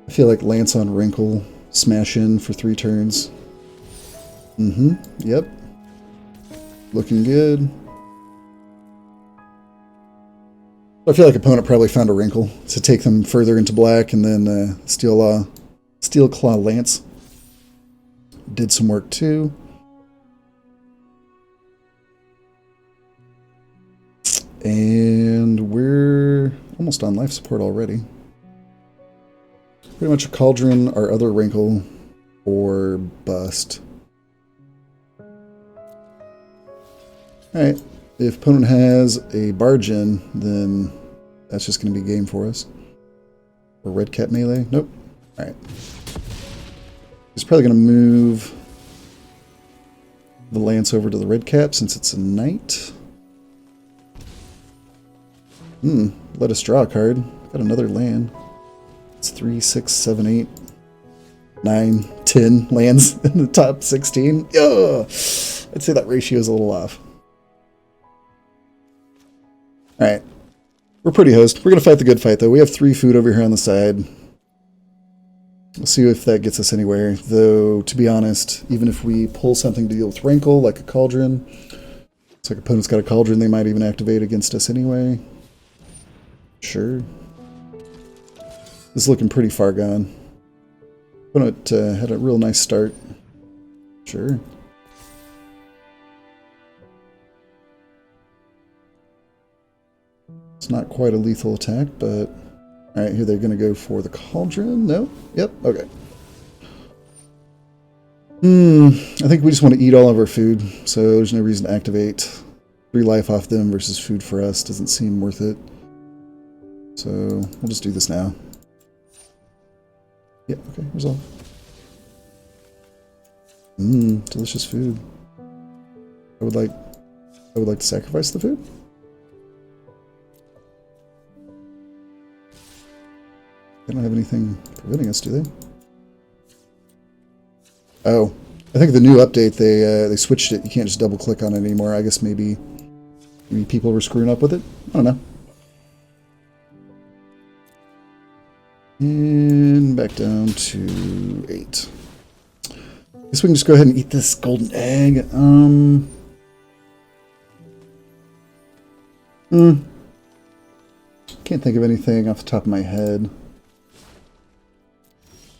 I feel like Lance on Rankle, smash in for 3 turns. Yep. Looking good. I feel like opponent probably found a Rankle to take them further into black, and then Steel Claw Lance did some work too. And we're almost on life support already. Pretty much a Cauldron, our other Rankle, or bust. Alright. If opponent has a barge in, then that's just going to be game for us. Or red cap melee? Nope. Alright. He's probably going to move the Lance over to the red cap since it's a knight. Let us draw a card. Got another land. It's 3, 6, 7, 8, 9, 10 lands in the top 16. Ugh! I'd say that ratio is a little off. Alright. We're pretty host. We're going to fight the good fight, though. We have 3 food over here on the side. We'll see if that gets us anywhere. Though, to be honest, even if we pull something to deal with Rankle, like a Cauldron, it's like opponent's got a Cauldron, they might even activate against us anyway. Sure. This is looking pretty far gone. Opponent had a real nice start. Sure. It's not quite a lethal attack, but... Alright, here they're going to go for the Cauldron. No? Yep, okay. I think we just want to eat all of our food, so there's no reason to activate. 3 life off them versus food for us doesn't seem worth it. So, we'll just do this now. Yep, okay, resolve. Delicious food. I would like to sacrifice the food. They don't have anything preventing us, do they? Oh, I think the new update they switched it. You can't just double click on it anymore. I guess maybe people were screwing up with it. I don't know. And back down to 8. Guess we can just go ahead and eat this golden egg. Can't think of anything off the top of my head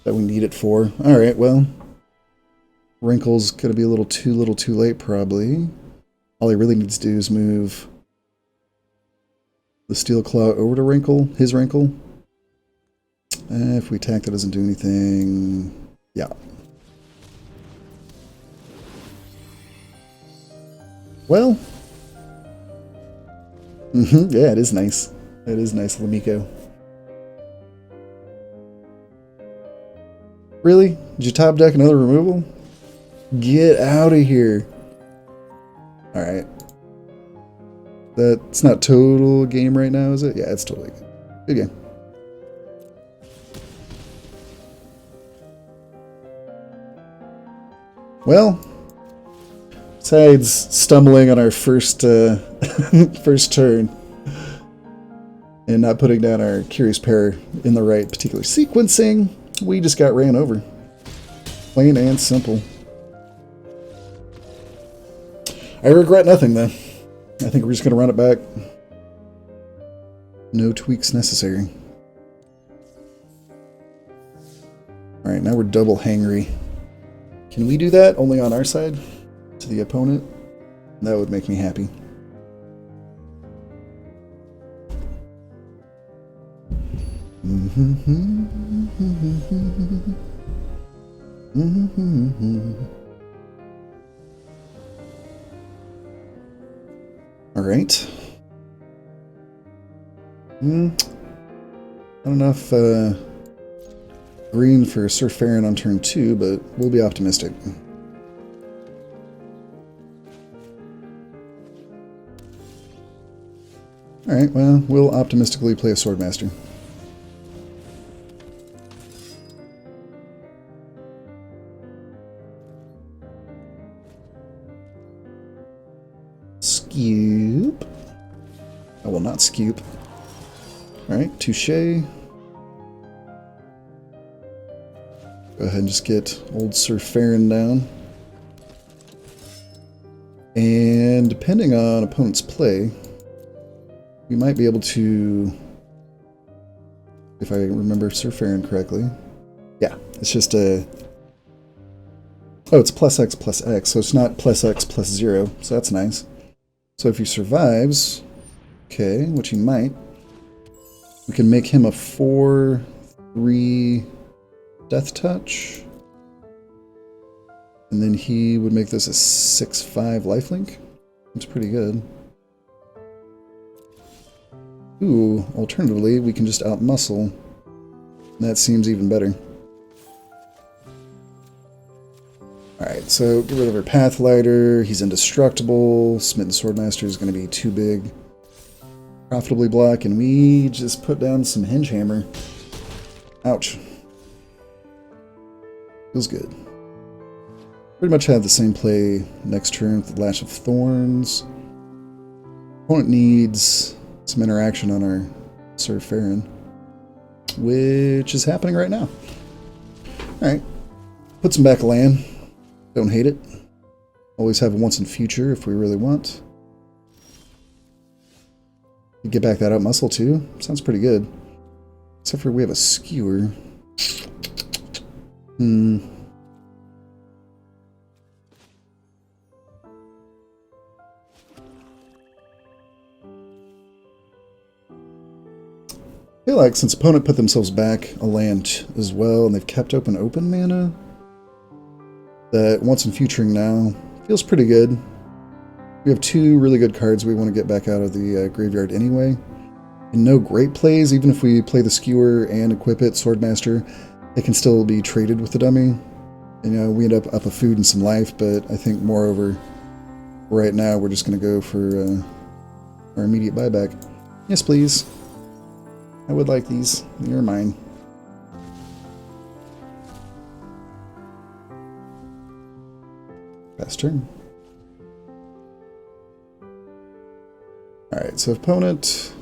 that we need it for. Alright, well. Wrinkle's gonna be a little too late, probably. All he really needs to do is move the Steel Claw over to Wrinkle, his Wrinkle. If we attack, that doesn't do anything. Yeah. Well. Yeah, it is nice. It is nice, Lamiko. Really? Did you top deck another removal? Get out of here. Alright. That's not total game right now, is it? Yeah, it's totally good. Good game. Well, besides stumbling on our first first turn and not putting down our Curious Pair in the right particular sequencing, we just got ran over. Plain and simple. I regret nothing, though. I think we're just going to run it back. No tweaks necessary. Alright, now we're double hangry. Can we do that only on our side? To the opponent? That would make me happy. Alright. Not enough green for Sir Farron on turn 2, but we'll be optimistic. Alright, well, we'll optimistically play a Swordmaster. Scoop. I will not scoop. Alright, touche. Go ahead and just get old Sir Farron down. And depending on opponent's play, we might be able to, if I remember Sir Farron correctly. Yeah, it's just a... Oh, it's plus X plus X, so it's not plus X plus 0, so that's nice. So if he survives, okay, which he might, we can make him a 4/3 Death Touch. And then he would make this a 6/5 lifelink. That's pretty good. Ooh, alternatively, we can just outmuscle. That seems even better. Alright, so get rid of our Pathlighter. He's indestructible. Smitten Swordmaster is going to be too big. Profitably block, and we just put down some Hinge Hammer. Ouch. Feels good. Pretty much have the same play next turn with the Lash of Thorns. Opponent needs some interaction on our Sir Farron, which is happening right now. Alright. Put some back land. Don't hate it. Always have a once in future if we really want. Get back that out muscle too. Sounds pretty good. Except for we have a skewer. I feel like since opponent put themselves back a land as well, and they've kept open mana, that once in futuring now feels pretty good. We have two really good cards we want to get back out of the graveyard anyway. And no great plays, even if we play the skewer and equip it, Swordmaster, it can still be traded with the dummy. And, you know, we end up a food and some life, but I think moreover, right now we're just going to go for our immediate buyback. Yes, please. I would like these. You're mine. Pass turn. Alright, so opponent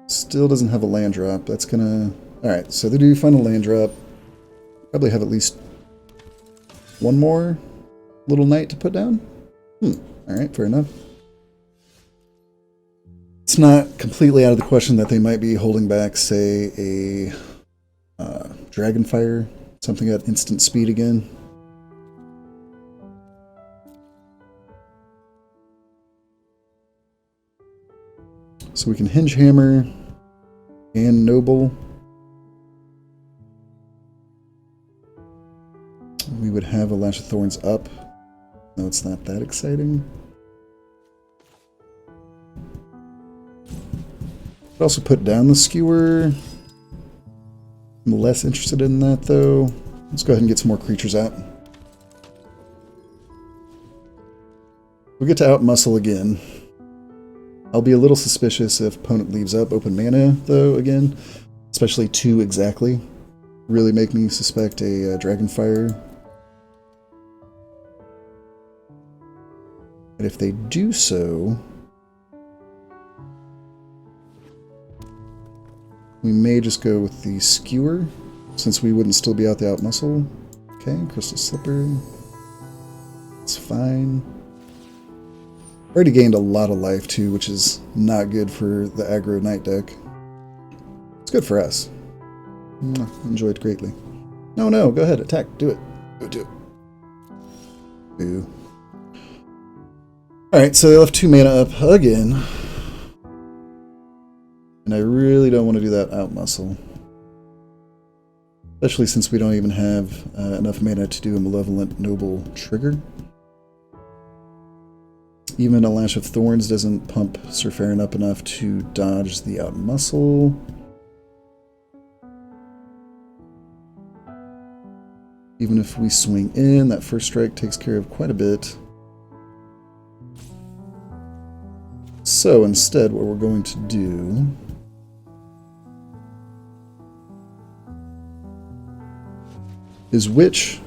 still doesn't have a land drop. That's gonna... Alright, so they do find a land drop. Probably have at least one more little knight to put down. Alright, fair enough. It's not completely out of the question that they might be holding back, say, a Dragonfire, something at instant speed again. So we can Hinge Hammer and Noble. We would have a Lash of Thorns up. No, it's not that exciting. Could also put down the skewer. I'm less interested in that though. Let's go ahead and get some more creatures out. We get to outmuscle again. I'll be a little suspicious if opponent leaves up open mana though again, especially 2 exactly. Really make me suspect a Dragonfire. And if they do so, we may just go with the skewer, since we wouldn't still be out the outmuscle. Okay, Crystal Slipper. It's fine. Already gained a lot of life too, which is not good for the aggro knight deck. It's good for us. Enjoyed greatly. No, go ahead, attack, do it. Do it. Boo. Alright, so they left 2 mana up again. And I really don't want to do that outmuscle. Especially since we don't even have enough mana to do a Malevolent Noble trigger. Even a Lash of Thorns doesn't pump Sir Farron up enough to dodge the outmuscle. Even if we swing in, that first strike takes care of quite a bit. So instead, what we're going to do is Witch,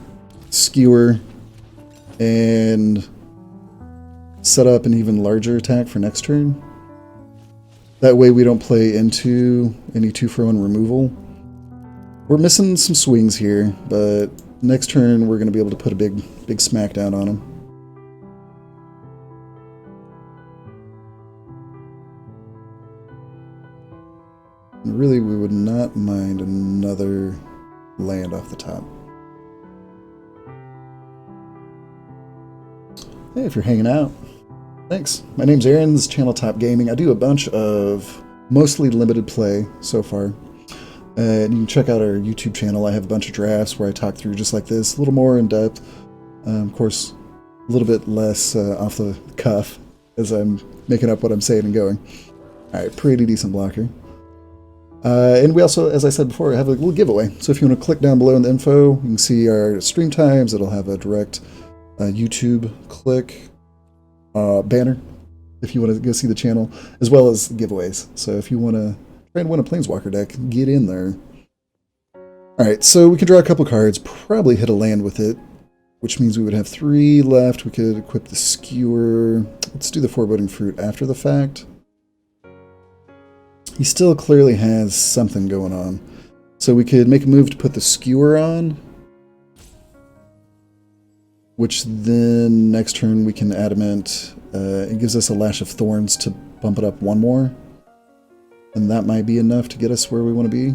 Skewer, and set up an even larger attack for next turn. That way we don't play into any 2-for-1 removal. We're missing some swings here, but next turn we're going to be able to put a big smackdown on them. And really, we would not mind another land off the top. Hey, if you're hanging out, thanks. My name's Aaron, this is ChannelTop Gaming. I do a bunch of mostly limited play so far. And you can check out our YouTube channel. I have a bunch of drafts where I talk through just like this, a little more in depth. Of course, a little bit less off the cuff as I'm making up what I'm saying and going. Alright, pretty decent blocker. And we also, as I said before, have a little giveaway. So if you want to click down below in the info, you can see our stream times. It'll have a direct YouTube click banner if you want to go see the channel, as well as giveaways. So if you want to try and win a Planeswalker deck, get in there. Alright, so we could draw a couple cards, probably hit a land with it, which means we would have 3 left. We could equip the Skewer. Let's do the Foreboding Fruit after the fact. He still clearly has something going on. So we could make a move to put the skewer on, which then next turn we can adamant. It gives us a Lash of Thorns to bump it up one more. And that might be enough to get us where we want to be.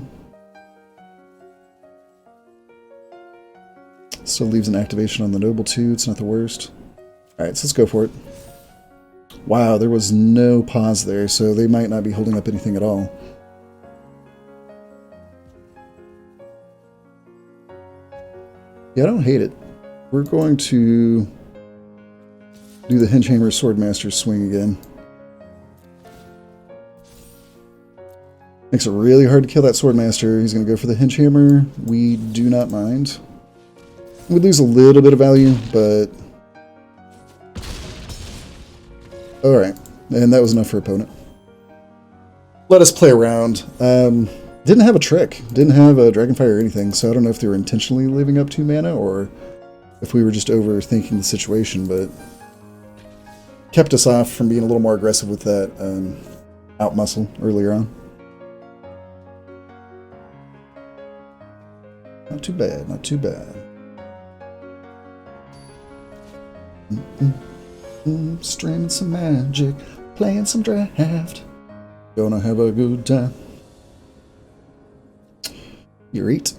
Still leaves an activation on the Noble too, it's not the worst. Alright, so let's go for it. Wow, there was no pause there, so they might not be holding up anything at all. Yeah, I don't hate it. We're going to do the Hingehammer Swordmaster swing again. Makes it really hard to kill that Swordmaster. He's going to go for the Hingehammer. We do not mind. We lose a little bit of value, but... Alright, and that was enough for opponent. Let us play around. Didn't have a trick. Didn't have a Dragonfire or anything, so I don't know if they were intentionally leaving up 2 mana, or if we were just overthinking the situation, but... kept us off from being a little more aggressive with that out-muscle earlier on. Not too bad, not too bad. Streaming some Magic, playing some draft. Gonna have a good time. You're eight.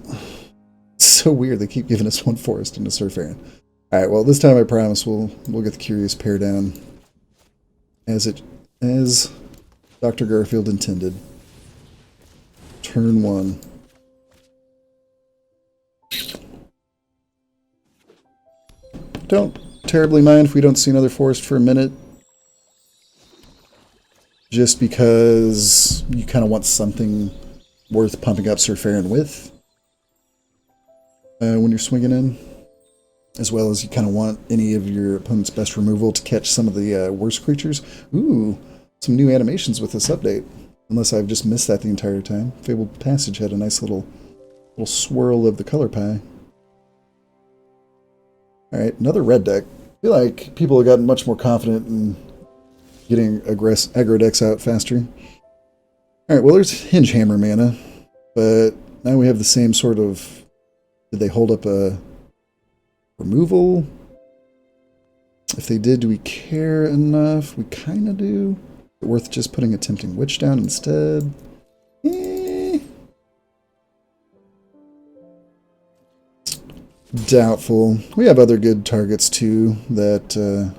So weird, they keep giving us one forest and a Surfaran. Alright, well this time I promise we'll get the Curious Pair down as Dr. Garfield intended. Turn 1. Don't terribly mind if we don't see another forest for a minute. Just because you kind of want something worth pumping up Surfaran with when you're swinging in. As well as you kind of want any of your opponent's best removal to catch some of the worst creatures. Ooh, some new animations with this update. Unless I've just missed that the entire time. Fabled Passage had a nice little swirl of the color pie. Alright, another red deck. I feel like people have gotten much more confident in getting aggro decks out faster. Alright, well there's Hingehammer mana, but now we have the same sort of... Did they hold up a removal? If they did, do we care enough? We kind of do. Is it worth just putting a Tempting Witch down instead? Doubtful. We have other good targets too, that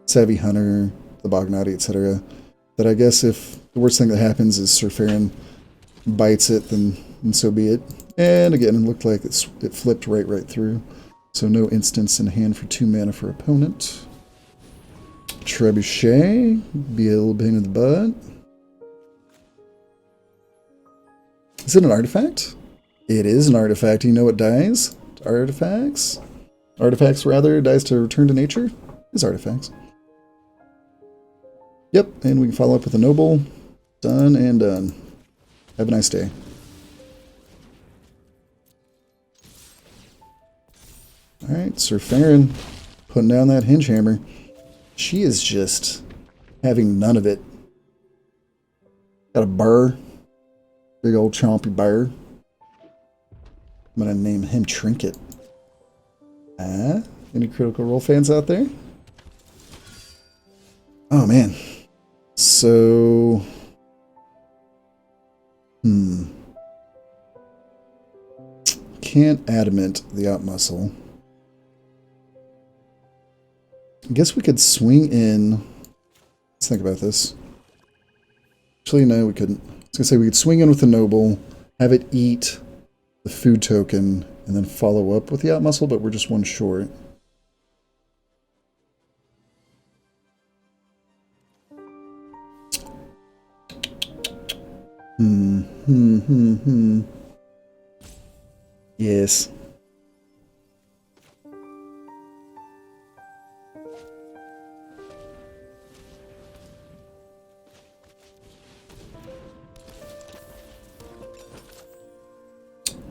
Savvy Hunter, the Baghk, etc. That I guess if the worst thing that happens is Surfaran bites it, then so be it. And again, it looked like it flipped right through. So no instants in hand for 2 mana for opponent. Trebuchet, be a little pain in the butt. Is it an artifact? It is an artifact. Do you know what dies? Artifacts? Artifacts, rather, dies to return to nature? Is artifacts. Yep, and we can follow up with a Noble. Done and done. Have a nice day. Alright, Surfaran putting down that Hingehammer. She is just having none of it. Got a burr. Big old chompy burr. I'm going to name him Trinket. Any Critical Role fans out there? Oh, man. So... Can't adamant the out muscle. I guess we could swing in... Let's think about this. Actually, no, we couldn't. I was going to say we could swing in with the Noble, have it eat the food token, and then follow up with the out muscle, but we're just one short. Yes.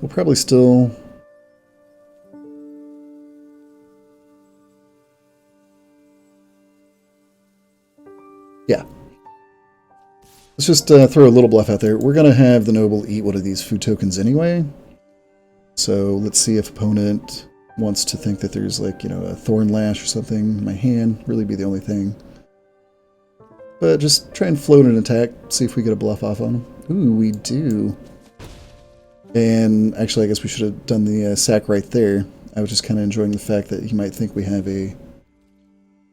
We'll probably still... Yeah. let's just throw a little bluff out there. We're going to have the noble eat one of these food tokens anyway. So let's see if opponent wants to think that there's like, you know, a Thorn Lash or something in my hand. Really be the only thing. But just try and float an attack. See if we get a bluff off on him. Ooh, we do. And actually, I guess we should have done the sack right there. I was just kind of enjoying the fact that he might think we have a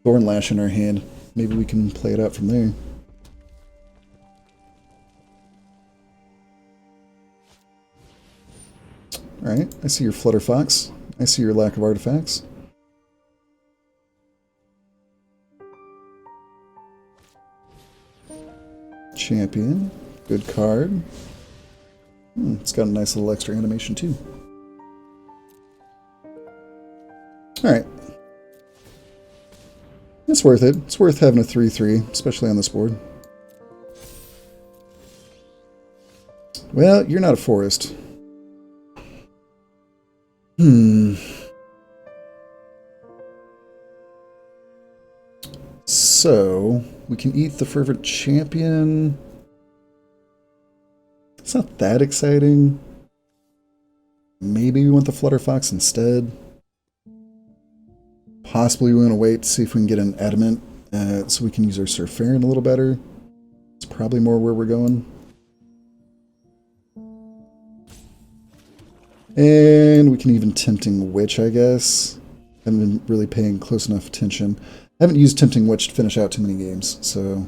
Thorn Lash in our hand. Maybe we can play it out from there. Alright, I see your Flutter Fox. I see your lack of artifacts. Champion. Good card. It's got a nice little extra animation too. Alright. It's worth it. It's worth having a 3-3, especially on this board. Well, you're not a forest. So, we can eat the Fervent Champion. It's not that exciting. Maybe we want the Flutter Fox instead. Possibly we want to wait to see if we can get an Adamant so we can use our Surfarin a little better. It's probably more where we're going. And we can even Tempting Witch, I guess. Haven't been really paying close enough attention. I haven't used Tempting Witch to finish out too many games, so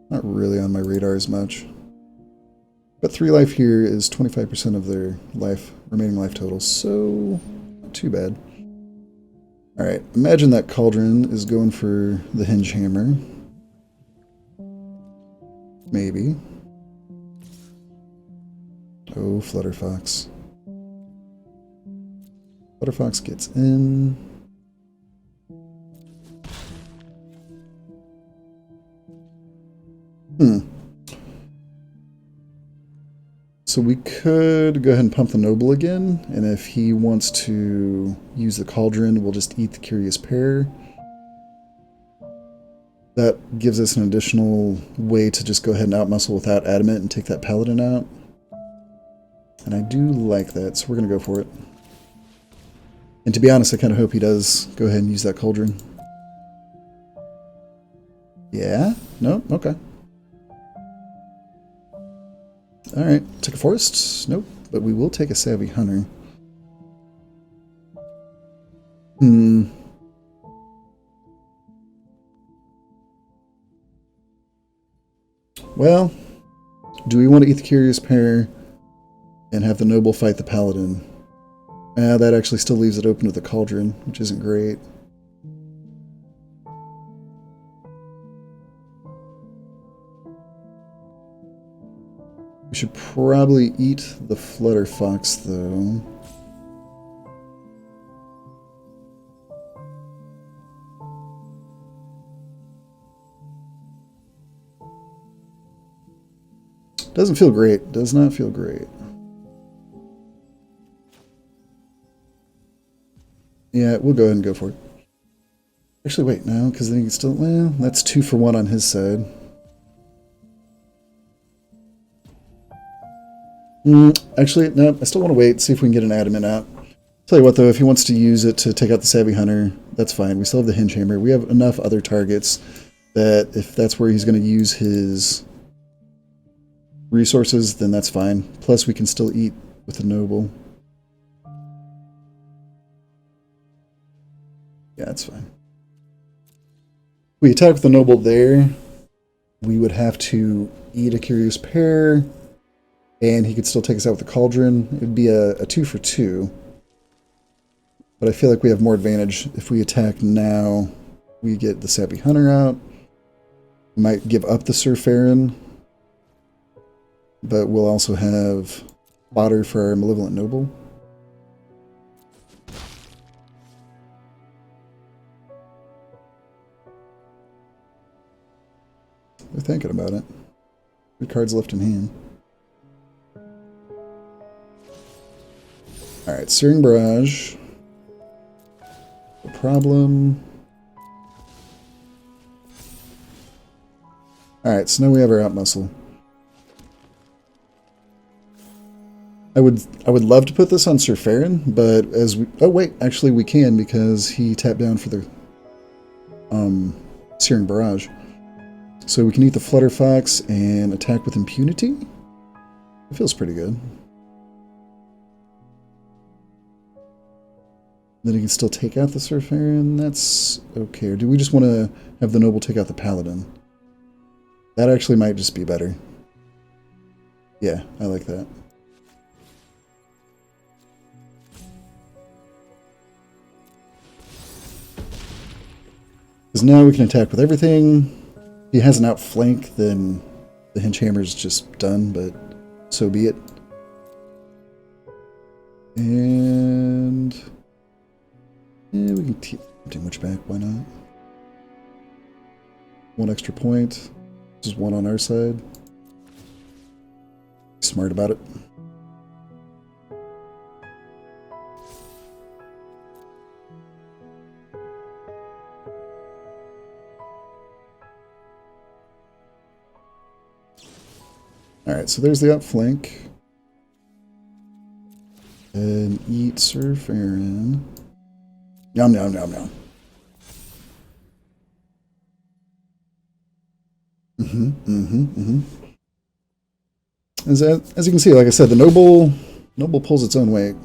not really on my radar as much. But 3 life here is 25% of their remaining life total, so not too bad. Alright, imagine that Cauldron is going for the Hinge Hammer. Maybe. Oh, Flutter Fox. Flutter Fox gets in. So we could go ahead and pump the Noble again, and if he wants to use the Cauldron, we'll just eat the Curious Pair. That gives us an additional way to just go ahead and outmuscle without Adamant and take that Paladin out. And I do like that, so we're going to go for it. And to be honest, I kind of hope he does go ahead and use that Cauldron. Yeah? No? Okay. Alright, take a Forest? Nope, but we will take a Savvy Hunter. Well, do we want to eat the Curious Pair and have the Noble fight the Paladin? That actually still leaves it open to the Cauldron, which isn't great. We should probably eat the Flutter Fox, though. Doesn't feel great. Does not feel great. Yeah, we'll go ahead and go for it. Actually, wait, no, because then you can still... Well, that's 2 for 1 on his side. Actually, no, I still want to wait, see if we can get an Adamant out. Tell you what, though, if he wants to use it to take out the Savvy Hunter, that's fine. We still have the Hinge Hammer. We have enough other targets that if that's where he's going to use his resources, then that's fine. Plus, we can still eat with the Noble. Yeah, that's fine. If we attack with the Noble there, we would have to eat a Curious Pair, and he could still take us out with the Cauldron. It would be a 2 for 2. But I feel like we have more advantage. If we attack now, we get the Savvy Hunter out. We might give up the Surfarin, but we'll also have fodder for our Malevolent Noble. We're thinking about it. Good cards left in hand. Alright, Searing Barrage. The problem... Alright, so now we have our out muscle. I would love to put this on Sir Farron, but as we... Oh wait, actually we can because he tapped down for the Searing Barrage. So we can eat the Flutter Fox and attack with impunity? It feels pretty good. Then he can still take out the Sir Farron. That's okay. Or do we just want to have the Noble take out the Paladin? That actually might just be better. Yeah, I like that. Because now we can attack with everything. If he has an outflank, then the Hinge Hammer's just done, but so be it. And... yeah, we can keep Tempting back, why not? 1 extra point. Just 1 on our side. Smart about it. Alright, so there's the outflank. And eat Sir Farron. Yum, yum, yum, yum. As you can see, like I said, the Noble pulls its own weight.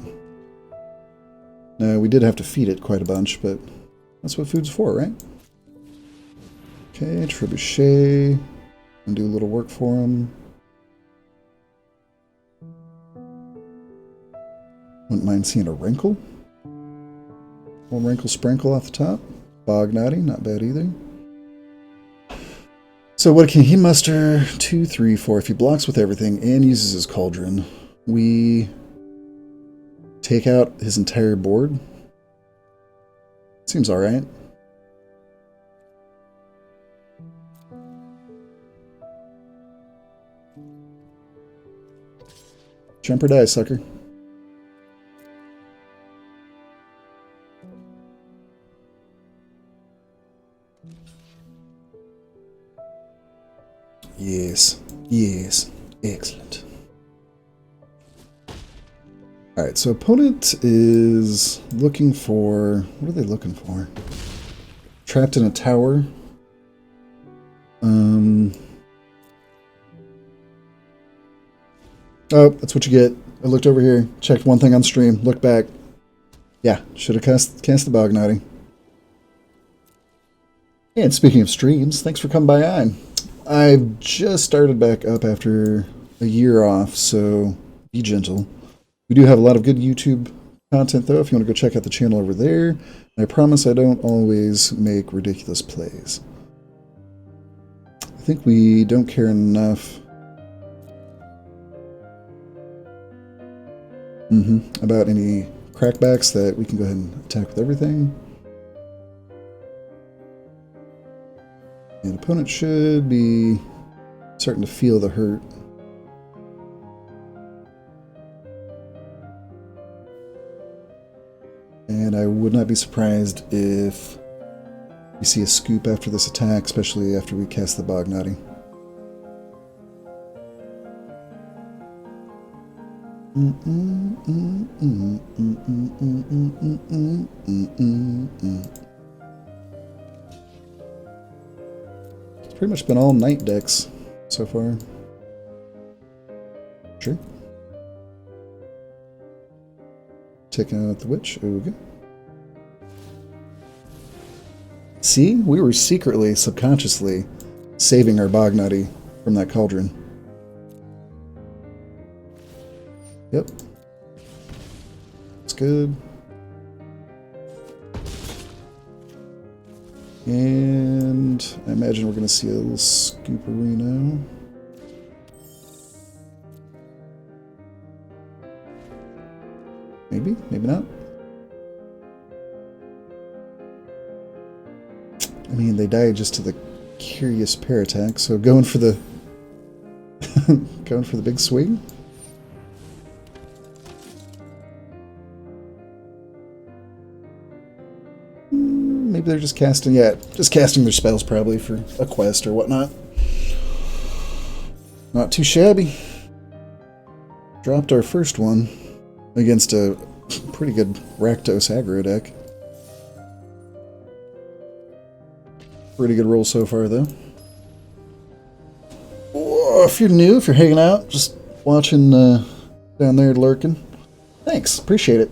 We did have to feed it quite a bunch, but that's what food's for, right? Okay, Trebuchet. And do a little work for him. Wouldn't mind seeing a Wrinkle. 1 Wrinkle Sprinkle off the top. Baghk, not bad either. So what can he muster? 2, 3, 4. If he blocks with everything and uses his Cauldron, we take out his entire board. Seems alright. Jump or die, sucker. Yes. Yes. Excellent. Alright, so opponent is looking for... what are they looking for? Trapped in a tower. Oh, that's what you get. I looked over here, checked one thing on stream, looked back. Yeah, should have cast the Baghk. And speaking of streams, thanks for coming by on. I've just started back up after a year off, so be gentle. We do have a lot of good YouTube content, though, if you want to go check out the channel over there. And I promise I don't always make ridiculous plays. I think we don't care enough about any crackbacks that we can go ahead and attack with everything. And opponent should be starting to feel the hurt. And I would not be surprised if we see a scoop after this attack, especially after we cast the Baghk. It's pretty much been all night decks so far. Sure. Taking out the witch. Okay. See, we were secretly, subconsciously saving our Baghk from that cauldron. Yep. It's good. And I imagine we're going to see a little scoopery now. Maybe, maybe not. I mean, they died just to the curious pair attack, so going for the going for the big swing. Maybe they're just casting, just casting their spells probably for a quest or whatnot. Not too shabby. Dropped our first one against a pretty good Rakdos aggro deck. Pretty good roll so far, though. Whoa, if you're new, if you're hanging out, just watching down there lurking, thanks, appreciate it.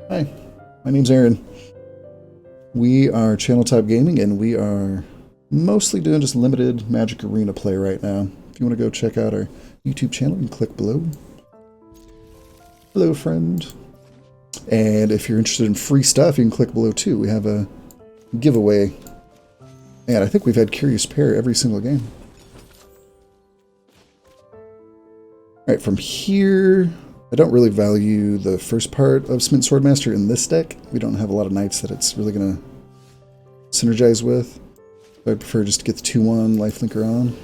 Hi, my name's Aaron. We are ChannelTop Gaming, and we are mostly doing just limited Magic Arena play right now. If you want to go check out our YouTube channel, you can click below. Hello, friend. And if you're interested in free stuff, you can click below too. We have a giveaway. And I think we've had Curious Pair every single game. Alright, from here, I don't really value the first part of Smitten Swordmaster in this deck. We don't have a lot of knights that it's really going to synergize with. So I prefer just to get the 2-1 lifelinker on.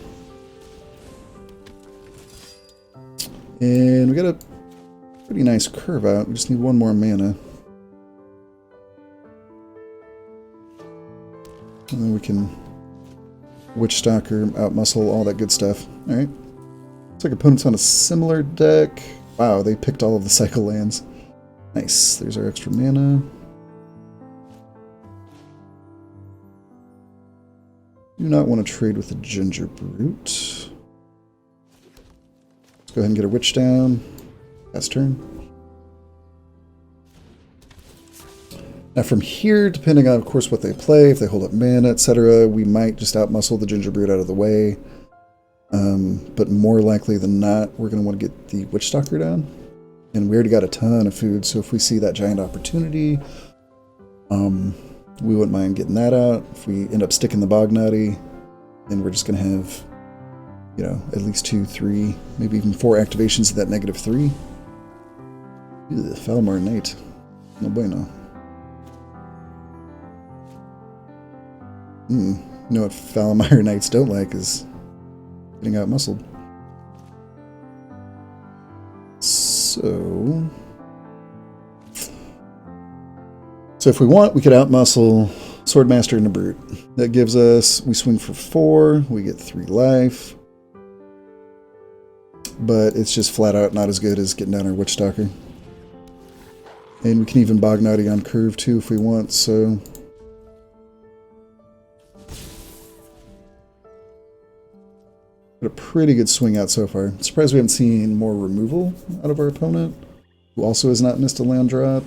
And we got a pretty nice curve out. We just need one more mana. And then we can Witchstalker, outmuscle, all that good stuff. Alright. Looks like opponent's on a similar deck. Wow, they picked all of the cycle lands. Nice. There's our extra mana. Do not want to trade with the Ginger Brute. Let's go ahead and get a Witch down. Last turn. Now from here, depending on, of course, what they play, if they hold up mana, etc., we might just outmuscle the Ginger Brute out of the way. But more likely than not, we're going to want to get the Witchstalker down. And we already got a ton of food, so if we see that giant opportunity, we wouldn't mind getting that out. If we end up sticking the Baghk, then we're just going to have, you know, at least 2, 3, maybe even 4 activations of that -3. Ugh, Falmar Knight. No bueno. You know what Falmar Knights don't like is getting outmuscled. So if we want, we could outmuscle Swordmaster and the Brute. That gives us, we swing for 4, we get 3 life. But it's just flat out not as good as getting down our Witchstalker. And we can even Baghk on curve too if we want, so... Got a pretty good swing out so far. I'm surprised we haven't seen more removal out of our opponent, who also has not missed a land drop.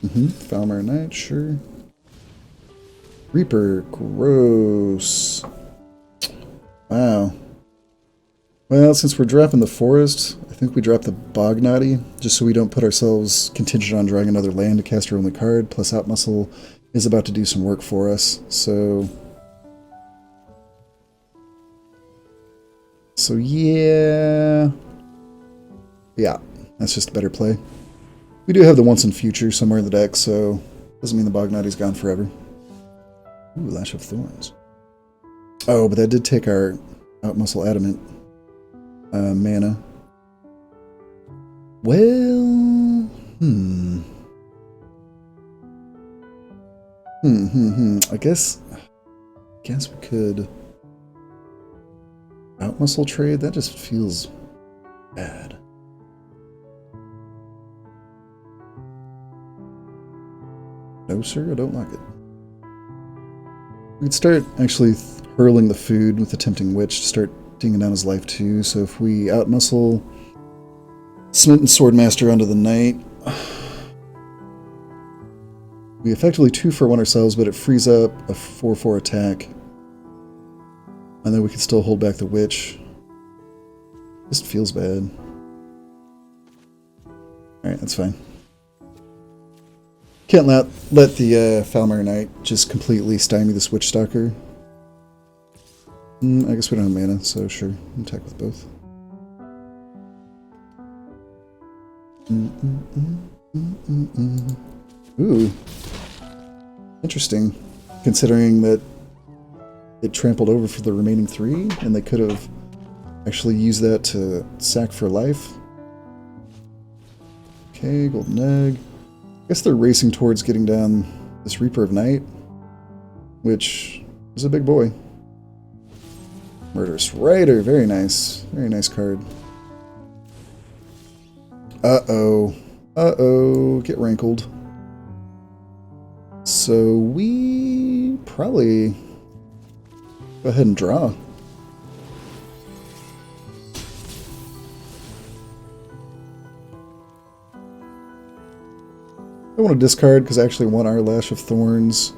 Falmar Knight, sure. Reaper, gross. Wow. Well, since we're dropping the Forest, I think we drop the Baghk, just so we don't put ourselves contingent on drawing another land to cast our only card, plus Outmuscle is about to do some work for us, so yeah, that's just a better play. We do have the Once and Future somewhere in the deck, so doesn't mean the Baghk gone forever. Ooh, Lash of Thorns. Oh, but that did take our Outmuscle Adamant mana. Well, I guess we could Outmuscle trade. That just feels bad. No, sir, I don't like it. We could start actually hurling the food with the Tempting Witch to start dinging down his life too. So if we outmuscle Smitten Swordmaster onto the Knight, we effectively 2-for-1 ourselves, but it frees up a 4/4 attack. And then we can still hold back the Witch. Just feels bad. Alright, that's fine. Can't let the Falmar Knight just completely stymie this Witchstalker. I guess we don't have mana, so sure. Attack with both. Ooh. Interesting. Considering that it trampled over for the remaining 3, and they could have actually used that to sack for life. Okay, Golden Egg. I guess they're racing towards getting down this Reaper of Night, which is a big boy. Murderous Rider, very nice. Very nice card. Uh-oh. Uh-oh. Get rankled. So we probably go ahead and draw. I want to discard because I actually want our Lash of Thorns.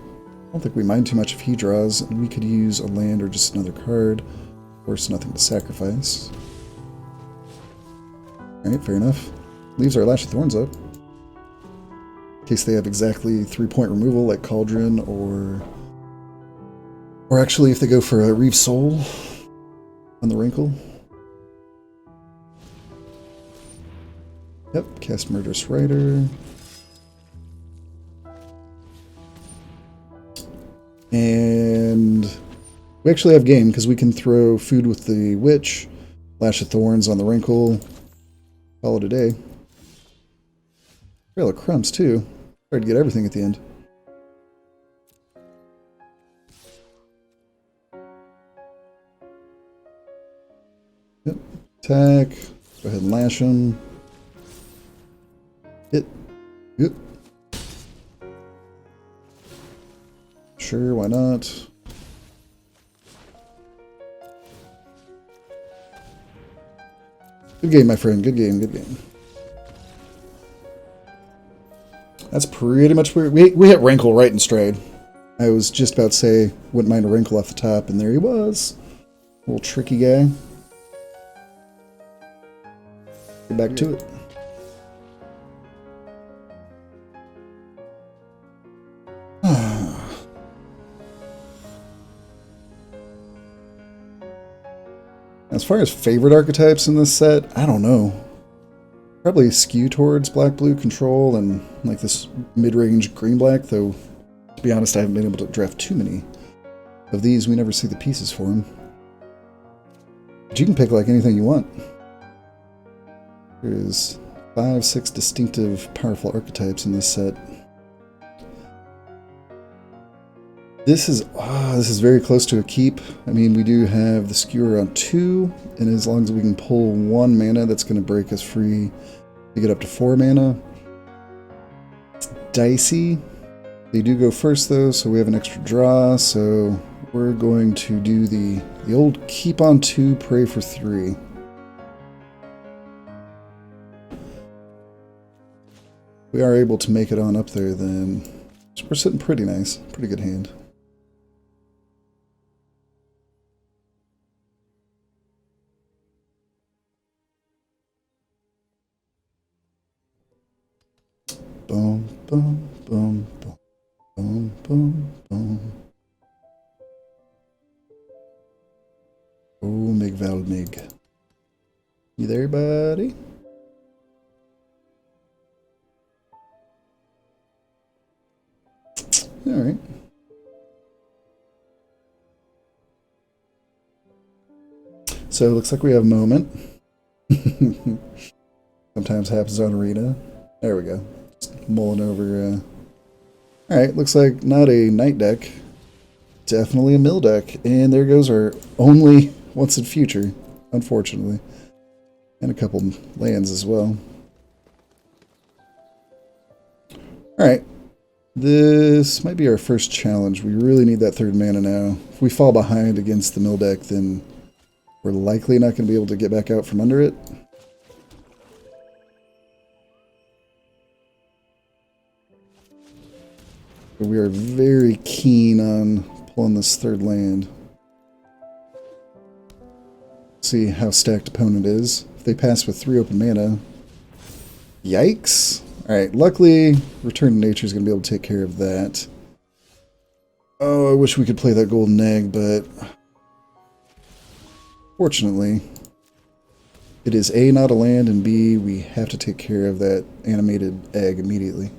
I don't think we mind too much if he draws, and we could use a land or just another card. Of course, nothing to sacrifice. Alright, fair enough. Leaves our Lash of Thorns up. In case they have exactly 3-point removal like Cauldron, or actually if they go for a Reeve Soul on the Wrinkle. Yep, cast Murderous Rider. And we actually have game because we can throw Food with the Witch, Lash of Thorns on the Wrinkle, call it a day. Trail of Crumbs too. Try to get everything at the end. Yep. Attack. Go ahead and lash him. Hit. Yep. Sure, why not? Good game, my friend. Good game, good game. That's pretty much where we hit Wrinkle right in stride. I was just about to say, wouldn't mind a Wrinkle off the top, and there he was. Little tricky guy. Get back to it. As far as favorite archetypes in this set, I don't know. Probably skew towards black-blue control and like this mid-range green-black, though to be honest I haven't been able to draft too many of these. We never see the pieces for them. But you can pick like anything you want. There's 5-6 distinctive powerful archetypes in this set. This is very close to a keep. I mean, we do have the skewer on 2, and as long as we can pull 1 mana, that's going to break us free to get up to 4 mana. It's dicey. They do go first, though, so we have an extra draw, so we're going to do the old keep on 2, pray for 3. We are able to make it on up there, then we're sitting pretty nice. Pretty good hand. Boom, boom, boom, boom, boom, boom, boom. Oh, Mig. You there, buddy? Alright. So it looks like we have a moment. Sometimes happens on Arena. There we go. Mulling over. Alright, looks like not a night deck. Definitely a mill deck. And there goes our only once in future, unfortunately. And a couple lands as well. Alright. This might be our first challenge. We really need that 3rd mana now. If we fall behind against the mill deck, then we're likely not going to be able to get back out from under it. But we are very keen on pulling this 3rd land. See how stacked opponent is. If they pass with 3 open mana, yikes! Alright, luckily, Return to Nature is going to be able to take care of that. Oh, I wish we could play that Golden Egg, but fortunately, it is A, not a land, and B, we have to take care of that animated egg immediately.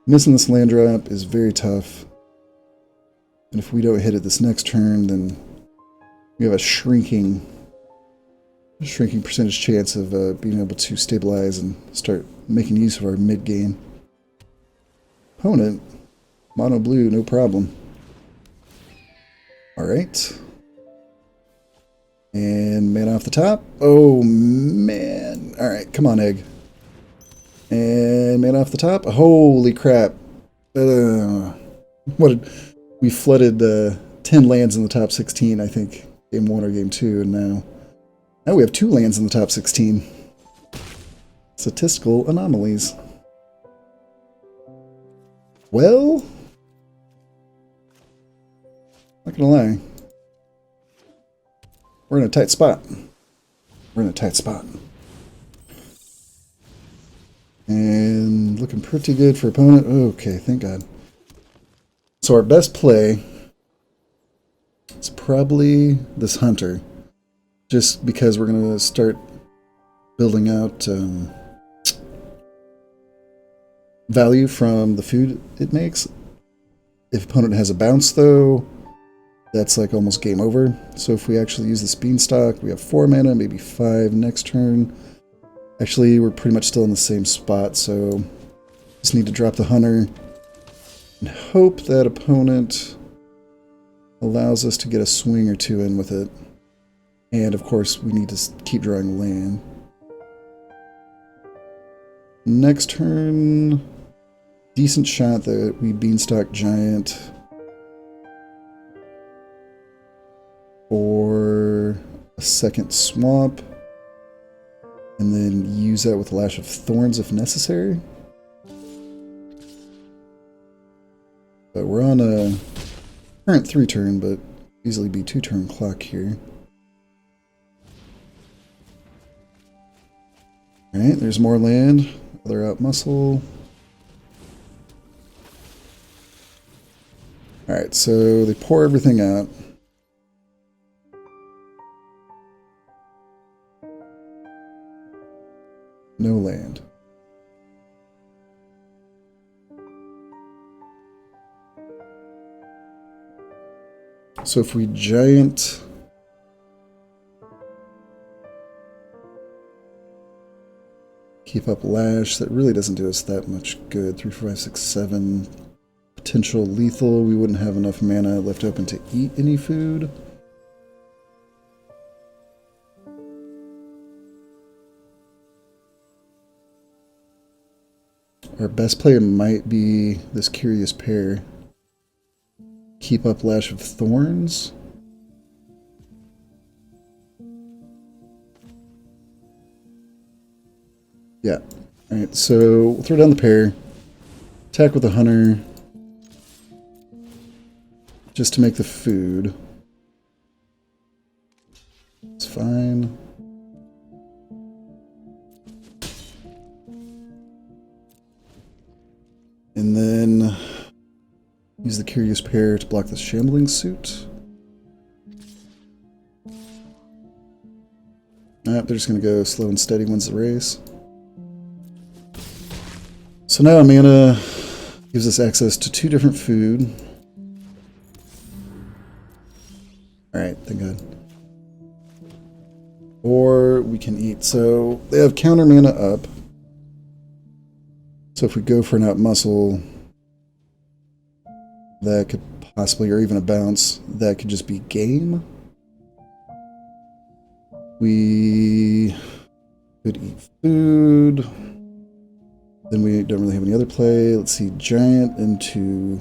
Missing this land drop is very tough. And if we don't hit it this next turn, then we have a shrinking percentage chance of being able to stabilize and start making use of our mid-game. Opponent, mono blue, no problem. Alright. And mana off the top. Oh, man. All right, come on, egg. And mana off the top. Holy crap. We flooded 10 lands in the top 16, I think. Game 1 or game 2, and now we have 2 lands in the top 16. Statistical anomalies. Well, not gonna lie. We're in a tight spot. And looking pretty good for opponent. Okay, thank God. So our best play is probably this hunter. Just because we're going to start building out value from the food it makes. If opponent has a bounce, though, that's like almost game over. So if we actually use this beanstalk, we have 4 mana, maybe 5 next turn. Actually, we're pretty much still in the same spot, so just need to drop the hunter and hope that opponent allows us to get a swing or 2 in with it. And of course, we need to keep drawing land. Next turn, decent shot that we beanstalk giant for a second swamp, and then use that with Lash of Thorns if necessary. But we're on a current 3 turn, but easily be 2 turn clock here. Alright, there's more land. Other out muscle. Alright, so they pour everything out. No land. So if we giant keep up Lash, that really doesn't do us that much good. 3, 4, 5, 6, 7. Potential lethal. We wouldn't have enough mana left open to eat any food. Our best player might be this Curious Pair. Keep up Lash of Thorns. Yeah. Alright, so we'll throw down the pair. Attack with the hunter. Just to make the food. It's fine. And then use the Curious Pair to block the Shambling Suit. They're just going to go slow and steady, wins the race. So now mana gives us access to 2 different food. Alright, thank God. Or we can eat. So they have counter mana up. So if we go for an out muscle, that could possibly, or even a bounce, that could just be game. We could eat food. Then we don't really have any other play. Let's see, giant into...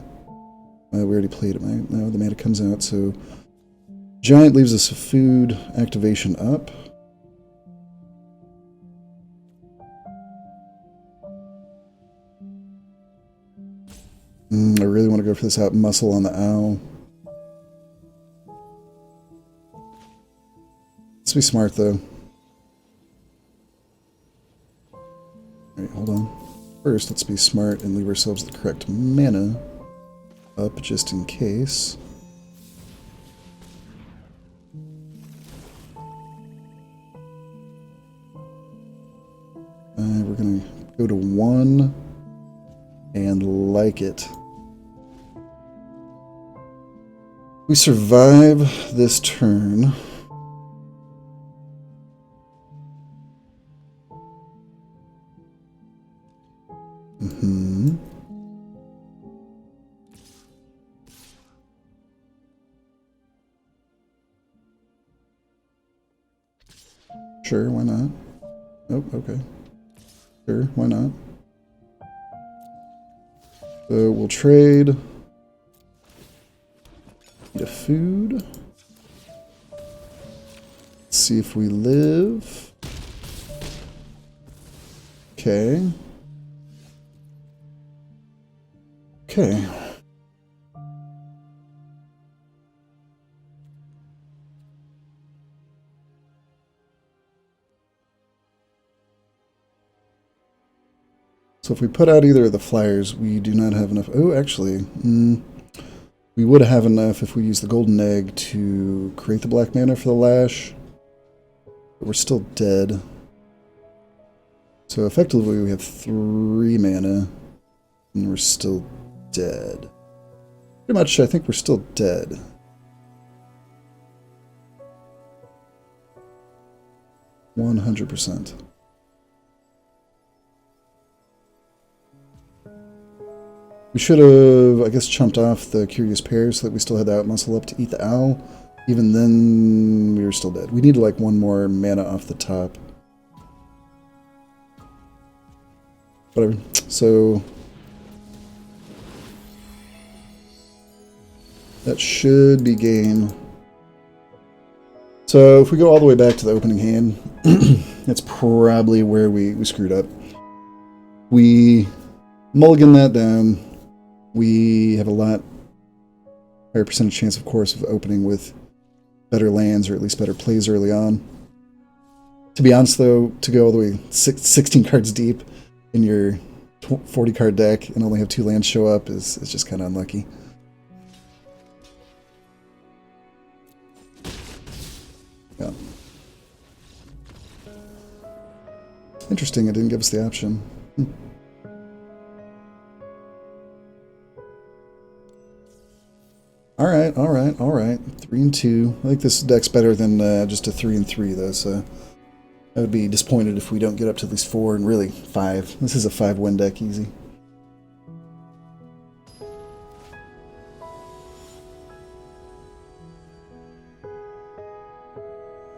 we already played it. No, the mana comes out, so... Giant leaves us a food activation up. I really want to go for this out muscle on the owl. Let's be smart, though. Alright, hold on. First, let's be smart and leave ourselves the correct mana up just in case. We're going to go to 1 and like it. We survive this turn. Sure, why not? Oh, okay. Sure, why not? So we'll trade. Eat a food. Let's see if we live. Okay. Okay. So if we put out either of the flyers, we do not have enough. Oh, actually, we would have enough if we use the golden egg to create the black mana for the lash. But we're still dead. So effectively, we have 3 mana, and we're still dead. Pretty much, I think we're still dead. %. We should have, I guess, chumped off the Curious Pair so that we still had that muscle up to eat the owl. Even then, we were still dead. We needed like 1 more mana off the top. Whatever. So that should be game. So if we go all the way back to the opening hand, that's probably where we screwed up. We mulligan that down. We have a lot higher percentage chance, of course, of opening with better lands or at least better plays early on. To be honest, though, to go all the way 16 cards deep in your 40 card deck and only have 2 lands show up is just kind of unlucky. Yeah. Interesting, it didn't give us the option. Alright, alright, alright. 3 and 2. I think this deck's better than just a 3 and 3, though, so I would be disappointed if we don't get up to at least 4 and really 5. This is a 5-win deck, easy.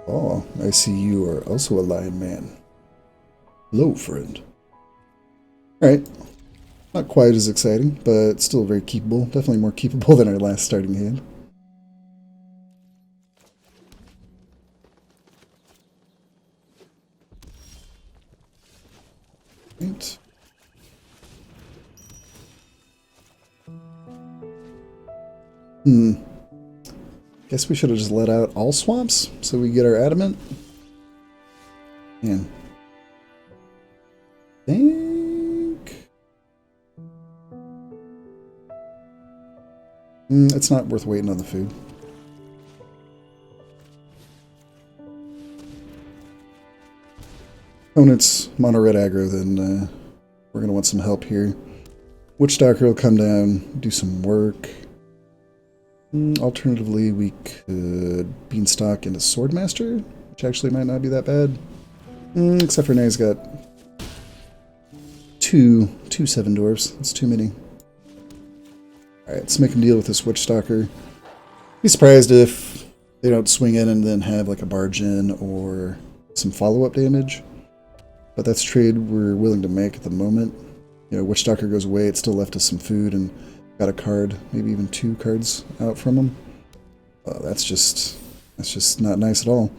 Oh, I see you are also a lion man. Hello, friend. Alright. Not quite as exciting, but still very keepable. Definitely more keepable than our last starting hand. Right. Guess we should have just let out all swamps so we get our adamant. Man. It's not worth waiting on the food. Opponent's mono red aggro, then we're going to want some help here. Witchstalker will come down, do some work. Alternatively, we could Beanstalk into Swordmaster, which actually might not be that bad. Except for now he's got two 7 dwarves. That's too many. Alright, let's make him deal with this Witchstalker. Be surprised if they don't swing in and then have like a barge in or some follow-up damage. But that's trade we're willing to make at the moment. You know, Witchstalker goes away, it still left us some food and got a card, maybe even 2 cards out from him. That's just not nice at all.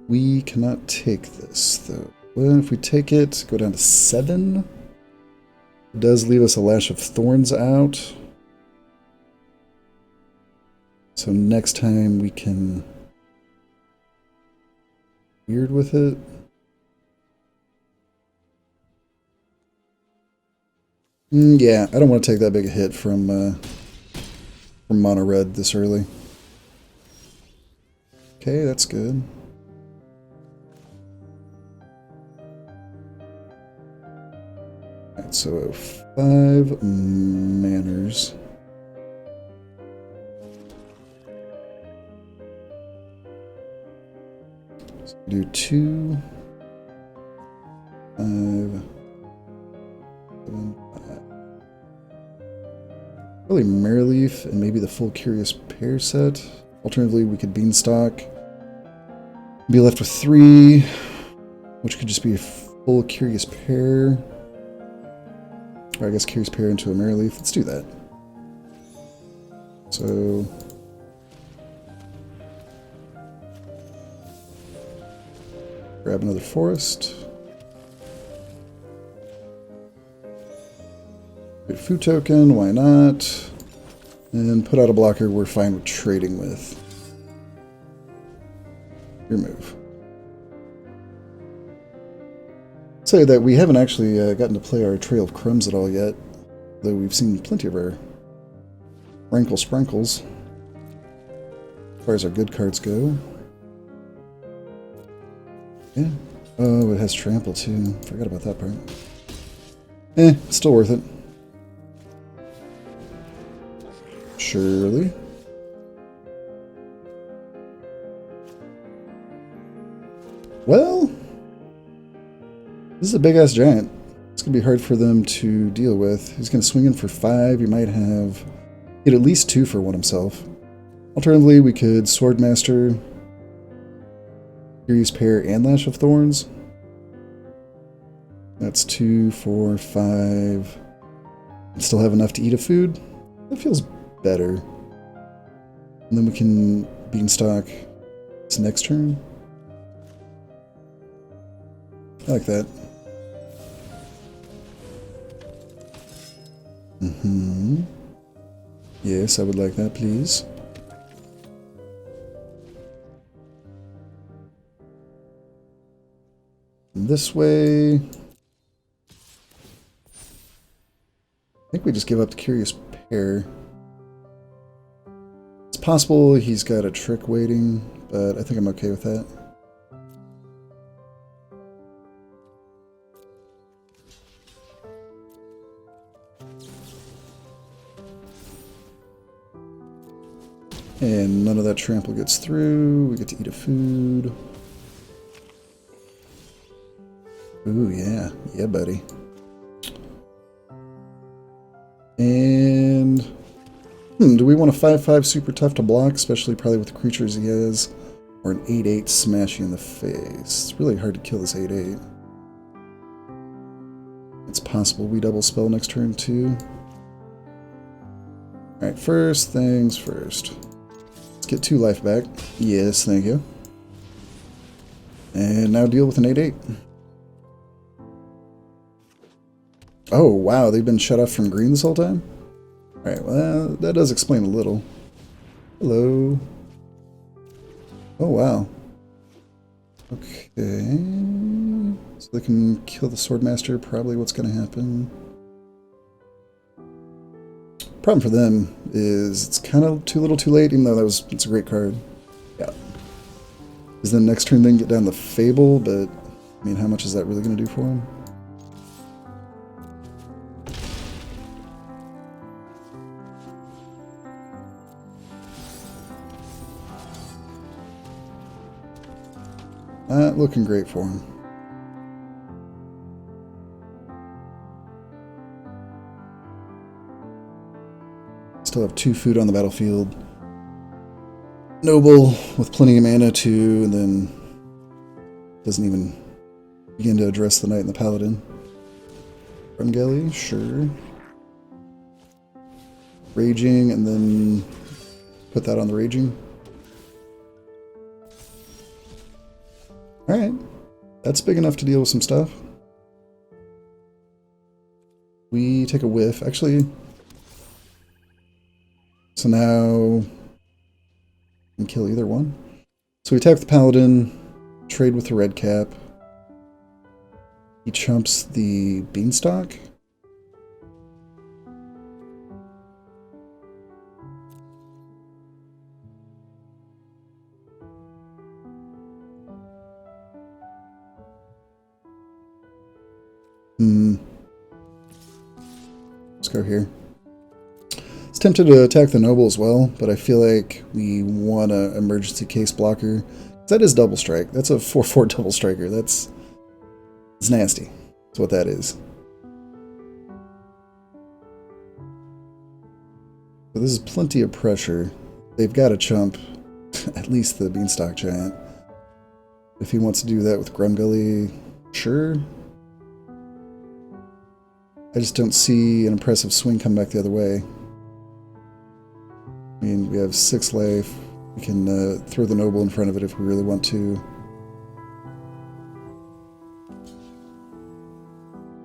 We cannot take this though. Well, if we take it, go down to 7. It does leave us a Lash of Thorns out. So next time we can weird with it. Yeah, I don't want to take that big a hit from mono red this early. Okay, that's good. Alright, so 5 manners. So do 2, 5, 7, 5. Probably Maryleaf and maybe the full Curious Pair set. Alternatively, we could Beanstalk. Be left with 3. which could just be a full Curious Pair. Or I guess Curious Pair into a Mirror Leaf. Let's do that. So grab another forest. Good food token, why not? And put out a blocker we're fine with trading with. Your move. Say that we haven't actually gotten to play our Trail of Crumbs at all yet, though we've seen plenty of our Rankle Sprinkles as far as our good cards go. Yeah. Oh, it has Trample too. Forgot about that part. Still worth it. Surely. Well, this is a big-ass giant. It's going to be hard for them to deal with. He's going to swing in for 5. He might have get at least 2 for 1 himself. Alternatively, we could Swordmaster, Curious Pair, and Lash of Thorns. That's 2, 4, 5. Still have enough to eat a food. That feels better. And then we can Beanstalk this next turn. I like that. Yes, I would like that, please. And this way. I think we just give up the Curious Pair. It's possible he's got a trick waiting, but I think I'm okay with that. And none of that trample gets through. We get to eat a food. Ooh, yeah. Yeah, buddy. And do we want a 5/5 super tough to block, especially probably with the creatures he has, or an 8/8 smashing in the face? It's really hard to kill this 8/8. It's possible we double spell next turn too. Alright, first things first. Let's get 2 life back. Yes, thank you. And now deal with an 8/8. Oh, wow, they've been shut off from green this whole time? Alright, well, that does explain a little. Hello. Oh, wow. Okay. So they can kill the Swordmaster, probably what's going to happen. Problem for them is it's kind of too little too late, even though it's a great card. Yeah. Because then next turn they can get down the Fable, but I mean, how much is that really going to do for him? Not looking great for him. Still have 2 food on the battlefield. Noble with plenty of mana too, and then doesn't even begin to address the Knight and the Paladin. Rumgelly, sure. Raging, and then put that on the Raging. Alright, that's big enough to deal with some stuff. We take a whiff, actually. So now we can kill either one. So we attack the Paladin, trade with the red cap. He chumps the Beanstalk. Let's go here. It's tempted to attack the Noble as well, but I feel like we want an emergency case blocker. That is double strike. That's a 4/4 double striker. It's nasty. That's what that is. So this is plenty of pressure. They've got to chump at least the Beanstalk Giant. If he wants to do that with Grumgully, Sure. I just don't see an impressive swing come back the other way. I mean, we have 6 life. We can throw the Noble in front of it if we really want to.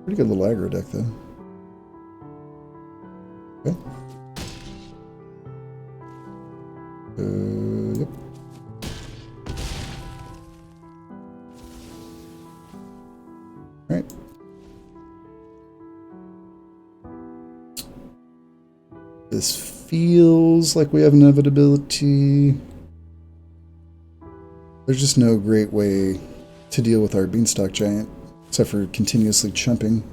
Pretty good little aggro deck, though. Okay. Yep. Alright. This feels like we have inevitability. There's just no great way to deal with our Beanstalk Giant, except for continuously chumping.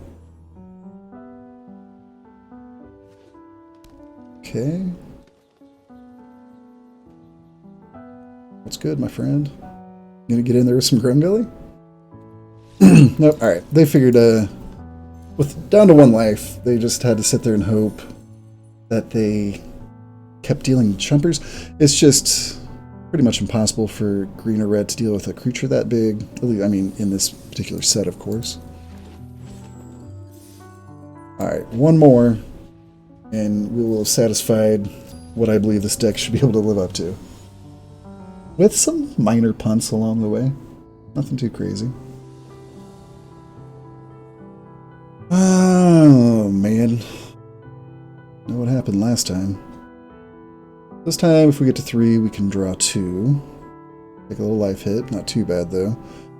Okay. What's good, my friend? You gonna get in there with some Grungully? Nope. Alright. They figured, with down to 1 life, they just had to sit there and hope that they kept dealing chumpers. It's just pretty much impossible for green or red to deal with a creature that big. I mean, in this particular set, of course. Alright, 1 more, and we will have satisfied what I believe this deck should be able to live up to. With some minor punts along the way. Nothing too crazy. Oh, man. Know what happened last time. This time, if we get to 3, we can draw 2. Take a little life hit. Not too bad, though.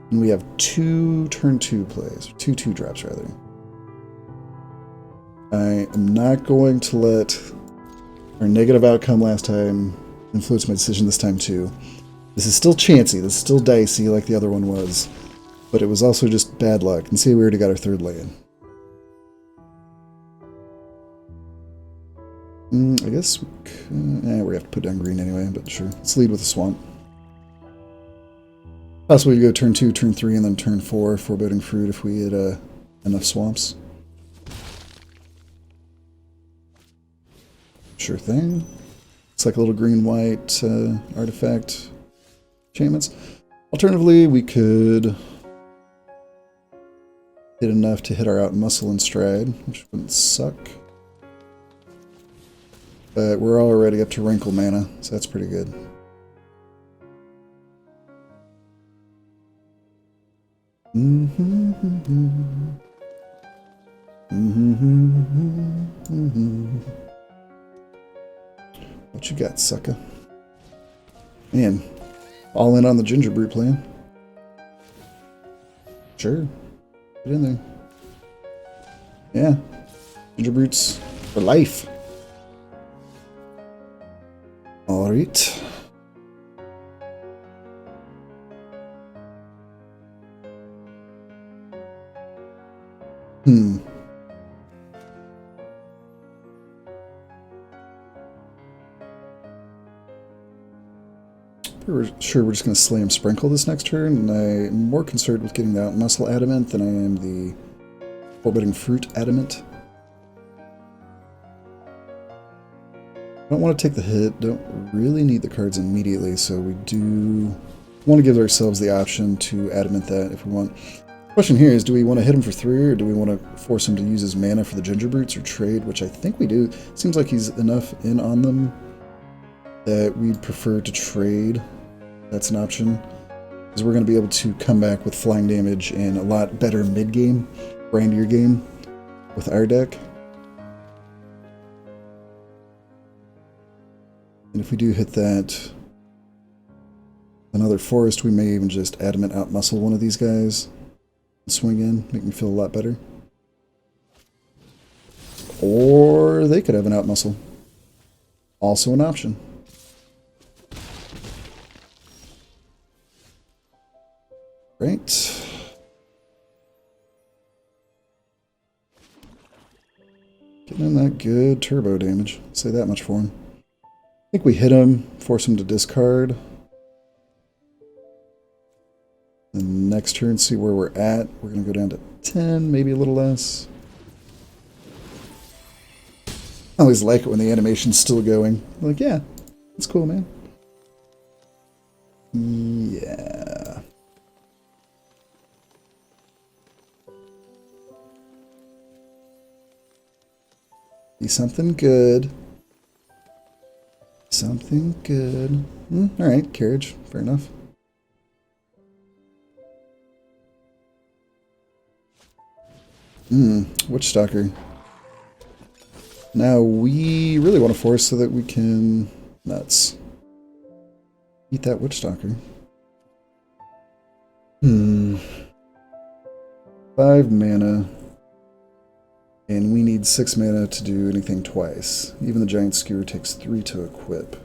And we have 2 turn 2 plays. 2 2-drops, rather. I am not going to let our negative outcome last time influence my decision this time, too. This is still chancy. This is still dicey like the other one was. But it was also just bad luck. And see, we already got our 3rd land. I guess we could, we have to put down green anyway, but sure. Let's lead with a swamp. Possibly go turn 2, turn 3, and then turn 4, foreboding fruit if we had enough swamps. Sure thing. It's like a little green-white artifact enchantments. Alternatively, we could hit enough to hit our out muscle and stride, which wouldn't suck. But we're already up to wrinkle mana, so that's pretty good. What you got, sucker? Man, all in on the ginger brute plan. Sure, get in there. Yeah, ginger brutes for life. All right. Sure, we're just going to Slam Sprinkle this next turn, and I'm more concerned with getting the out muscle adamant than I am the foreboding fruit adamant. Don't want to take the hit, don't really need the cards immediately, so we do want to give ourselves the option to adamant that if we want. The question here is, do we want to hit him for 3, or do we want to force him to use his mana for the ginger brutes or trade, which I think we do. Seems like he's enough in on them that we'd prefer to trade. That's an option, because we're going to be able to come back with flying damage and a lot better mid-game, grindier game with our deck. And if we do hit that another forest, we may even just adamant out-muscle one of these guys and swing in, make me feel a lot better. Or they could have an out-muscle. Also an option. Right. Getting in that good turbo damage. I'll say that much for him. I think we hit him, force him to discard. And next turn, see where we're at. We're going to go down to 10, maybe a little less. I always like it when the animation's still going. Like, yeah, that's cool, man. Yeah. Be something good. Something good. Alright, carriage. Fair enough. Witchstalker. Now we really want to force so that we can... Nuts. Eat that Witchstalker. 5 mana. And we need 6 mana to do anything twice. Even the Giant Skewer takes 3 to equip.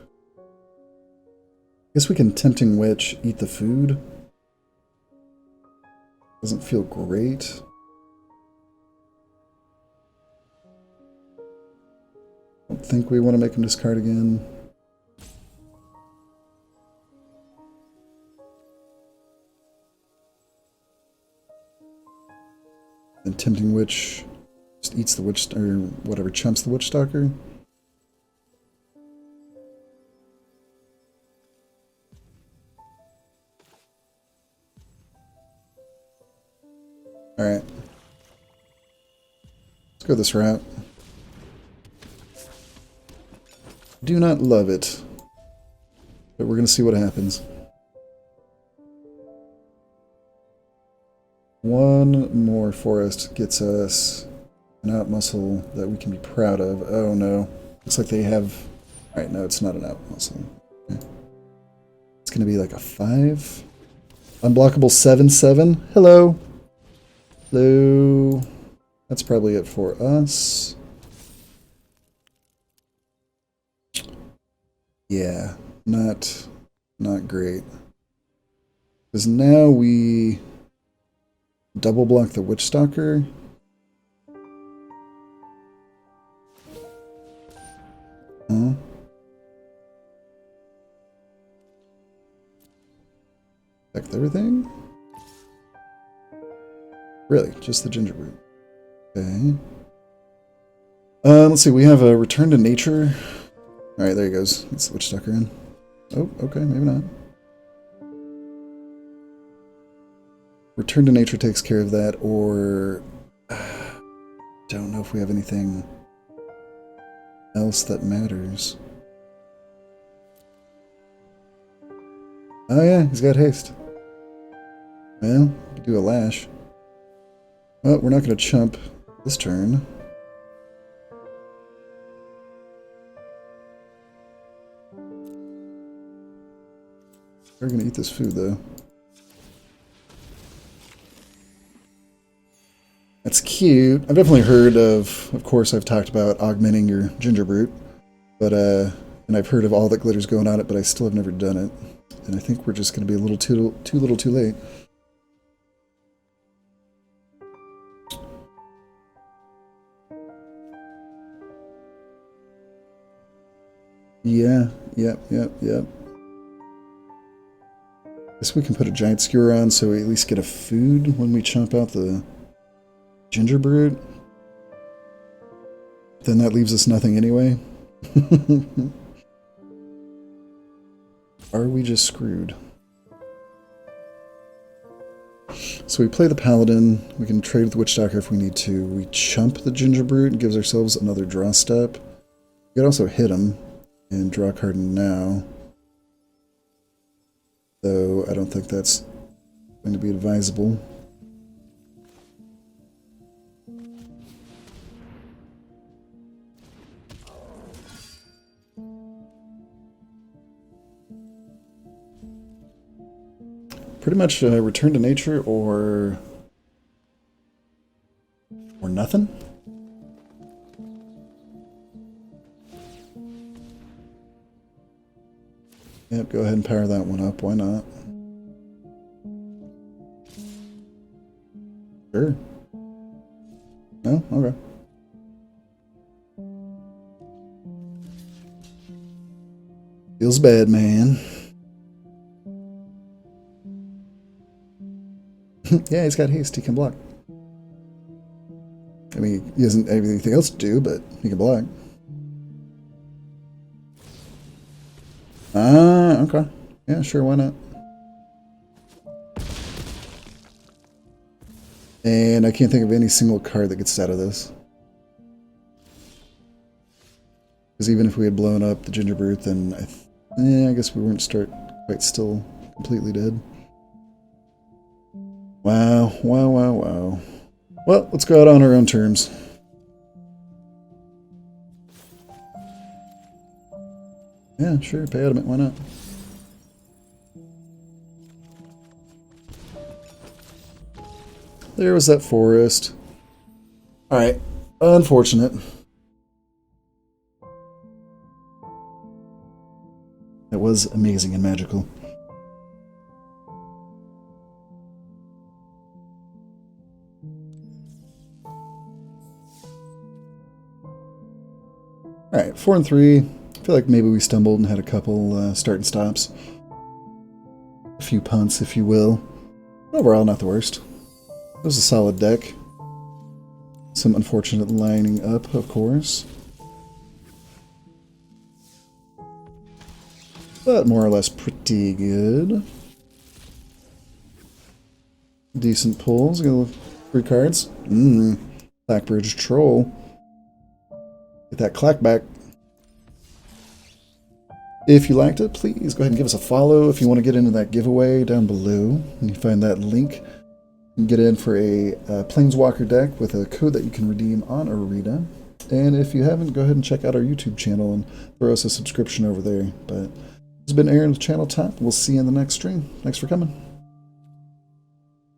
Guess we can Tempting Witch, eat the food. Doesn't feel great. Don't think we want to make him discard again. And Tempting Witch just eats the witch, or whatever, chumps the Witchstalker. Alright. Let's go this route. Do not love it, but we're going to see what happens. One more forest gets us an out muscle that we can be proud of. Oh no. Looks like they have... Alright, no, it's not an out muscle. Okay. It's going to be like a 5. Unblockable 7/7. Hello. Hello. That's probably it for us. Yeah, not great. Because now we double block the Witchstalker. Huh? Affect everything? Really, just the gingerbread. Okay. Let's see, we have a Return to Nature. Alright, there he goes. Let's the Witchstalker in. Oh, okay, maybe not. Return to Nature takes care of that, or... don't know if we have anything else that matters. Oh yeah, he's got haste. Well, do a lash. Well, we're not going to chump this turn. We're going to eat this food, though. That's cute. I've definitely heard of course, I've talked about augmenting your gingerbrute, but, and I've heard of all that glitters going on it, but I still have never done it. And I think we're just going to be a little too late. Yeah, yep. Guess we can put a Giant Skewer on so we at least get a food when we chomp out the gingerbread. Then that leaves us nothing anyway. Are we just screwed? So we play the Paladin. We can trade with the Witchstalker if we need to. We chump the gingerbread and gives ourselves another draw step. We could also hit him and draw a card now. Though I don't think that's going to be advisable. Pretty much Return to Nature or nothing. Yep, go ahead and power that one up. Why not? Sure. No? Okay. Feels bad, man. Yeah, he's got haste. He can block. I mean, he doesn't have anything else to do, but he can block. Ah, okay. Yeah, sure, why not? And I can't think of any single card that gets out of this. Because even if we had blown up the Gingerbread, then I guess we weren't quite still completely dead. Wow, wow, wow, wow. Well, let's go out on our own terms. Yeah, sure, pay adamant, why not? There was that forest. Alright, unfortunate. It was amazing and magical. Alright, 4 and 3. I feel like maybe we stumbled and had a couple start and stops. A few punts, if you will. Overall, not the worst. It was a solid deck. Some unfortunate lining up, of course. But more or less pretty good. Decent pulls. Got 3 cards. Blackbridge Troll. Get that clack back. If you liked it, please go ahead and give us a follow. If you want to get into that giveaway down below, you can find that link. You can get in for a Planeswalker deck with a code that you can redeem on Arena. And if you haven't, go ahead and check out our YouTube channel and throw us a subscription over there. But this has been Aaron with ChannelTop. We'll see you in the next stream. Thanks for coming.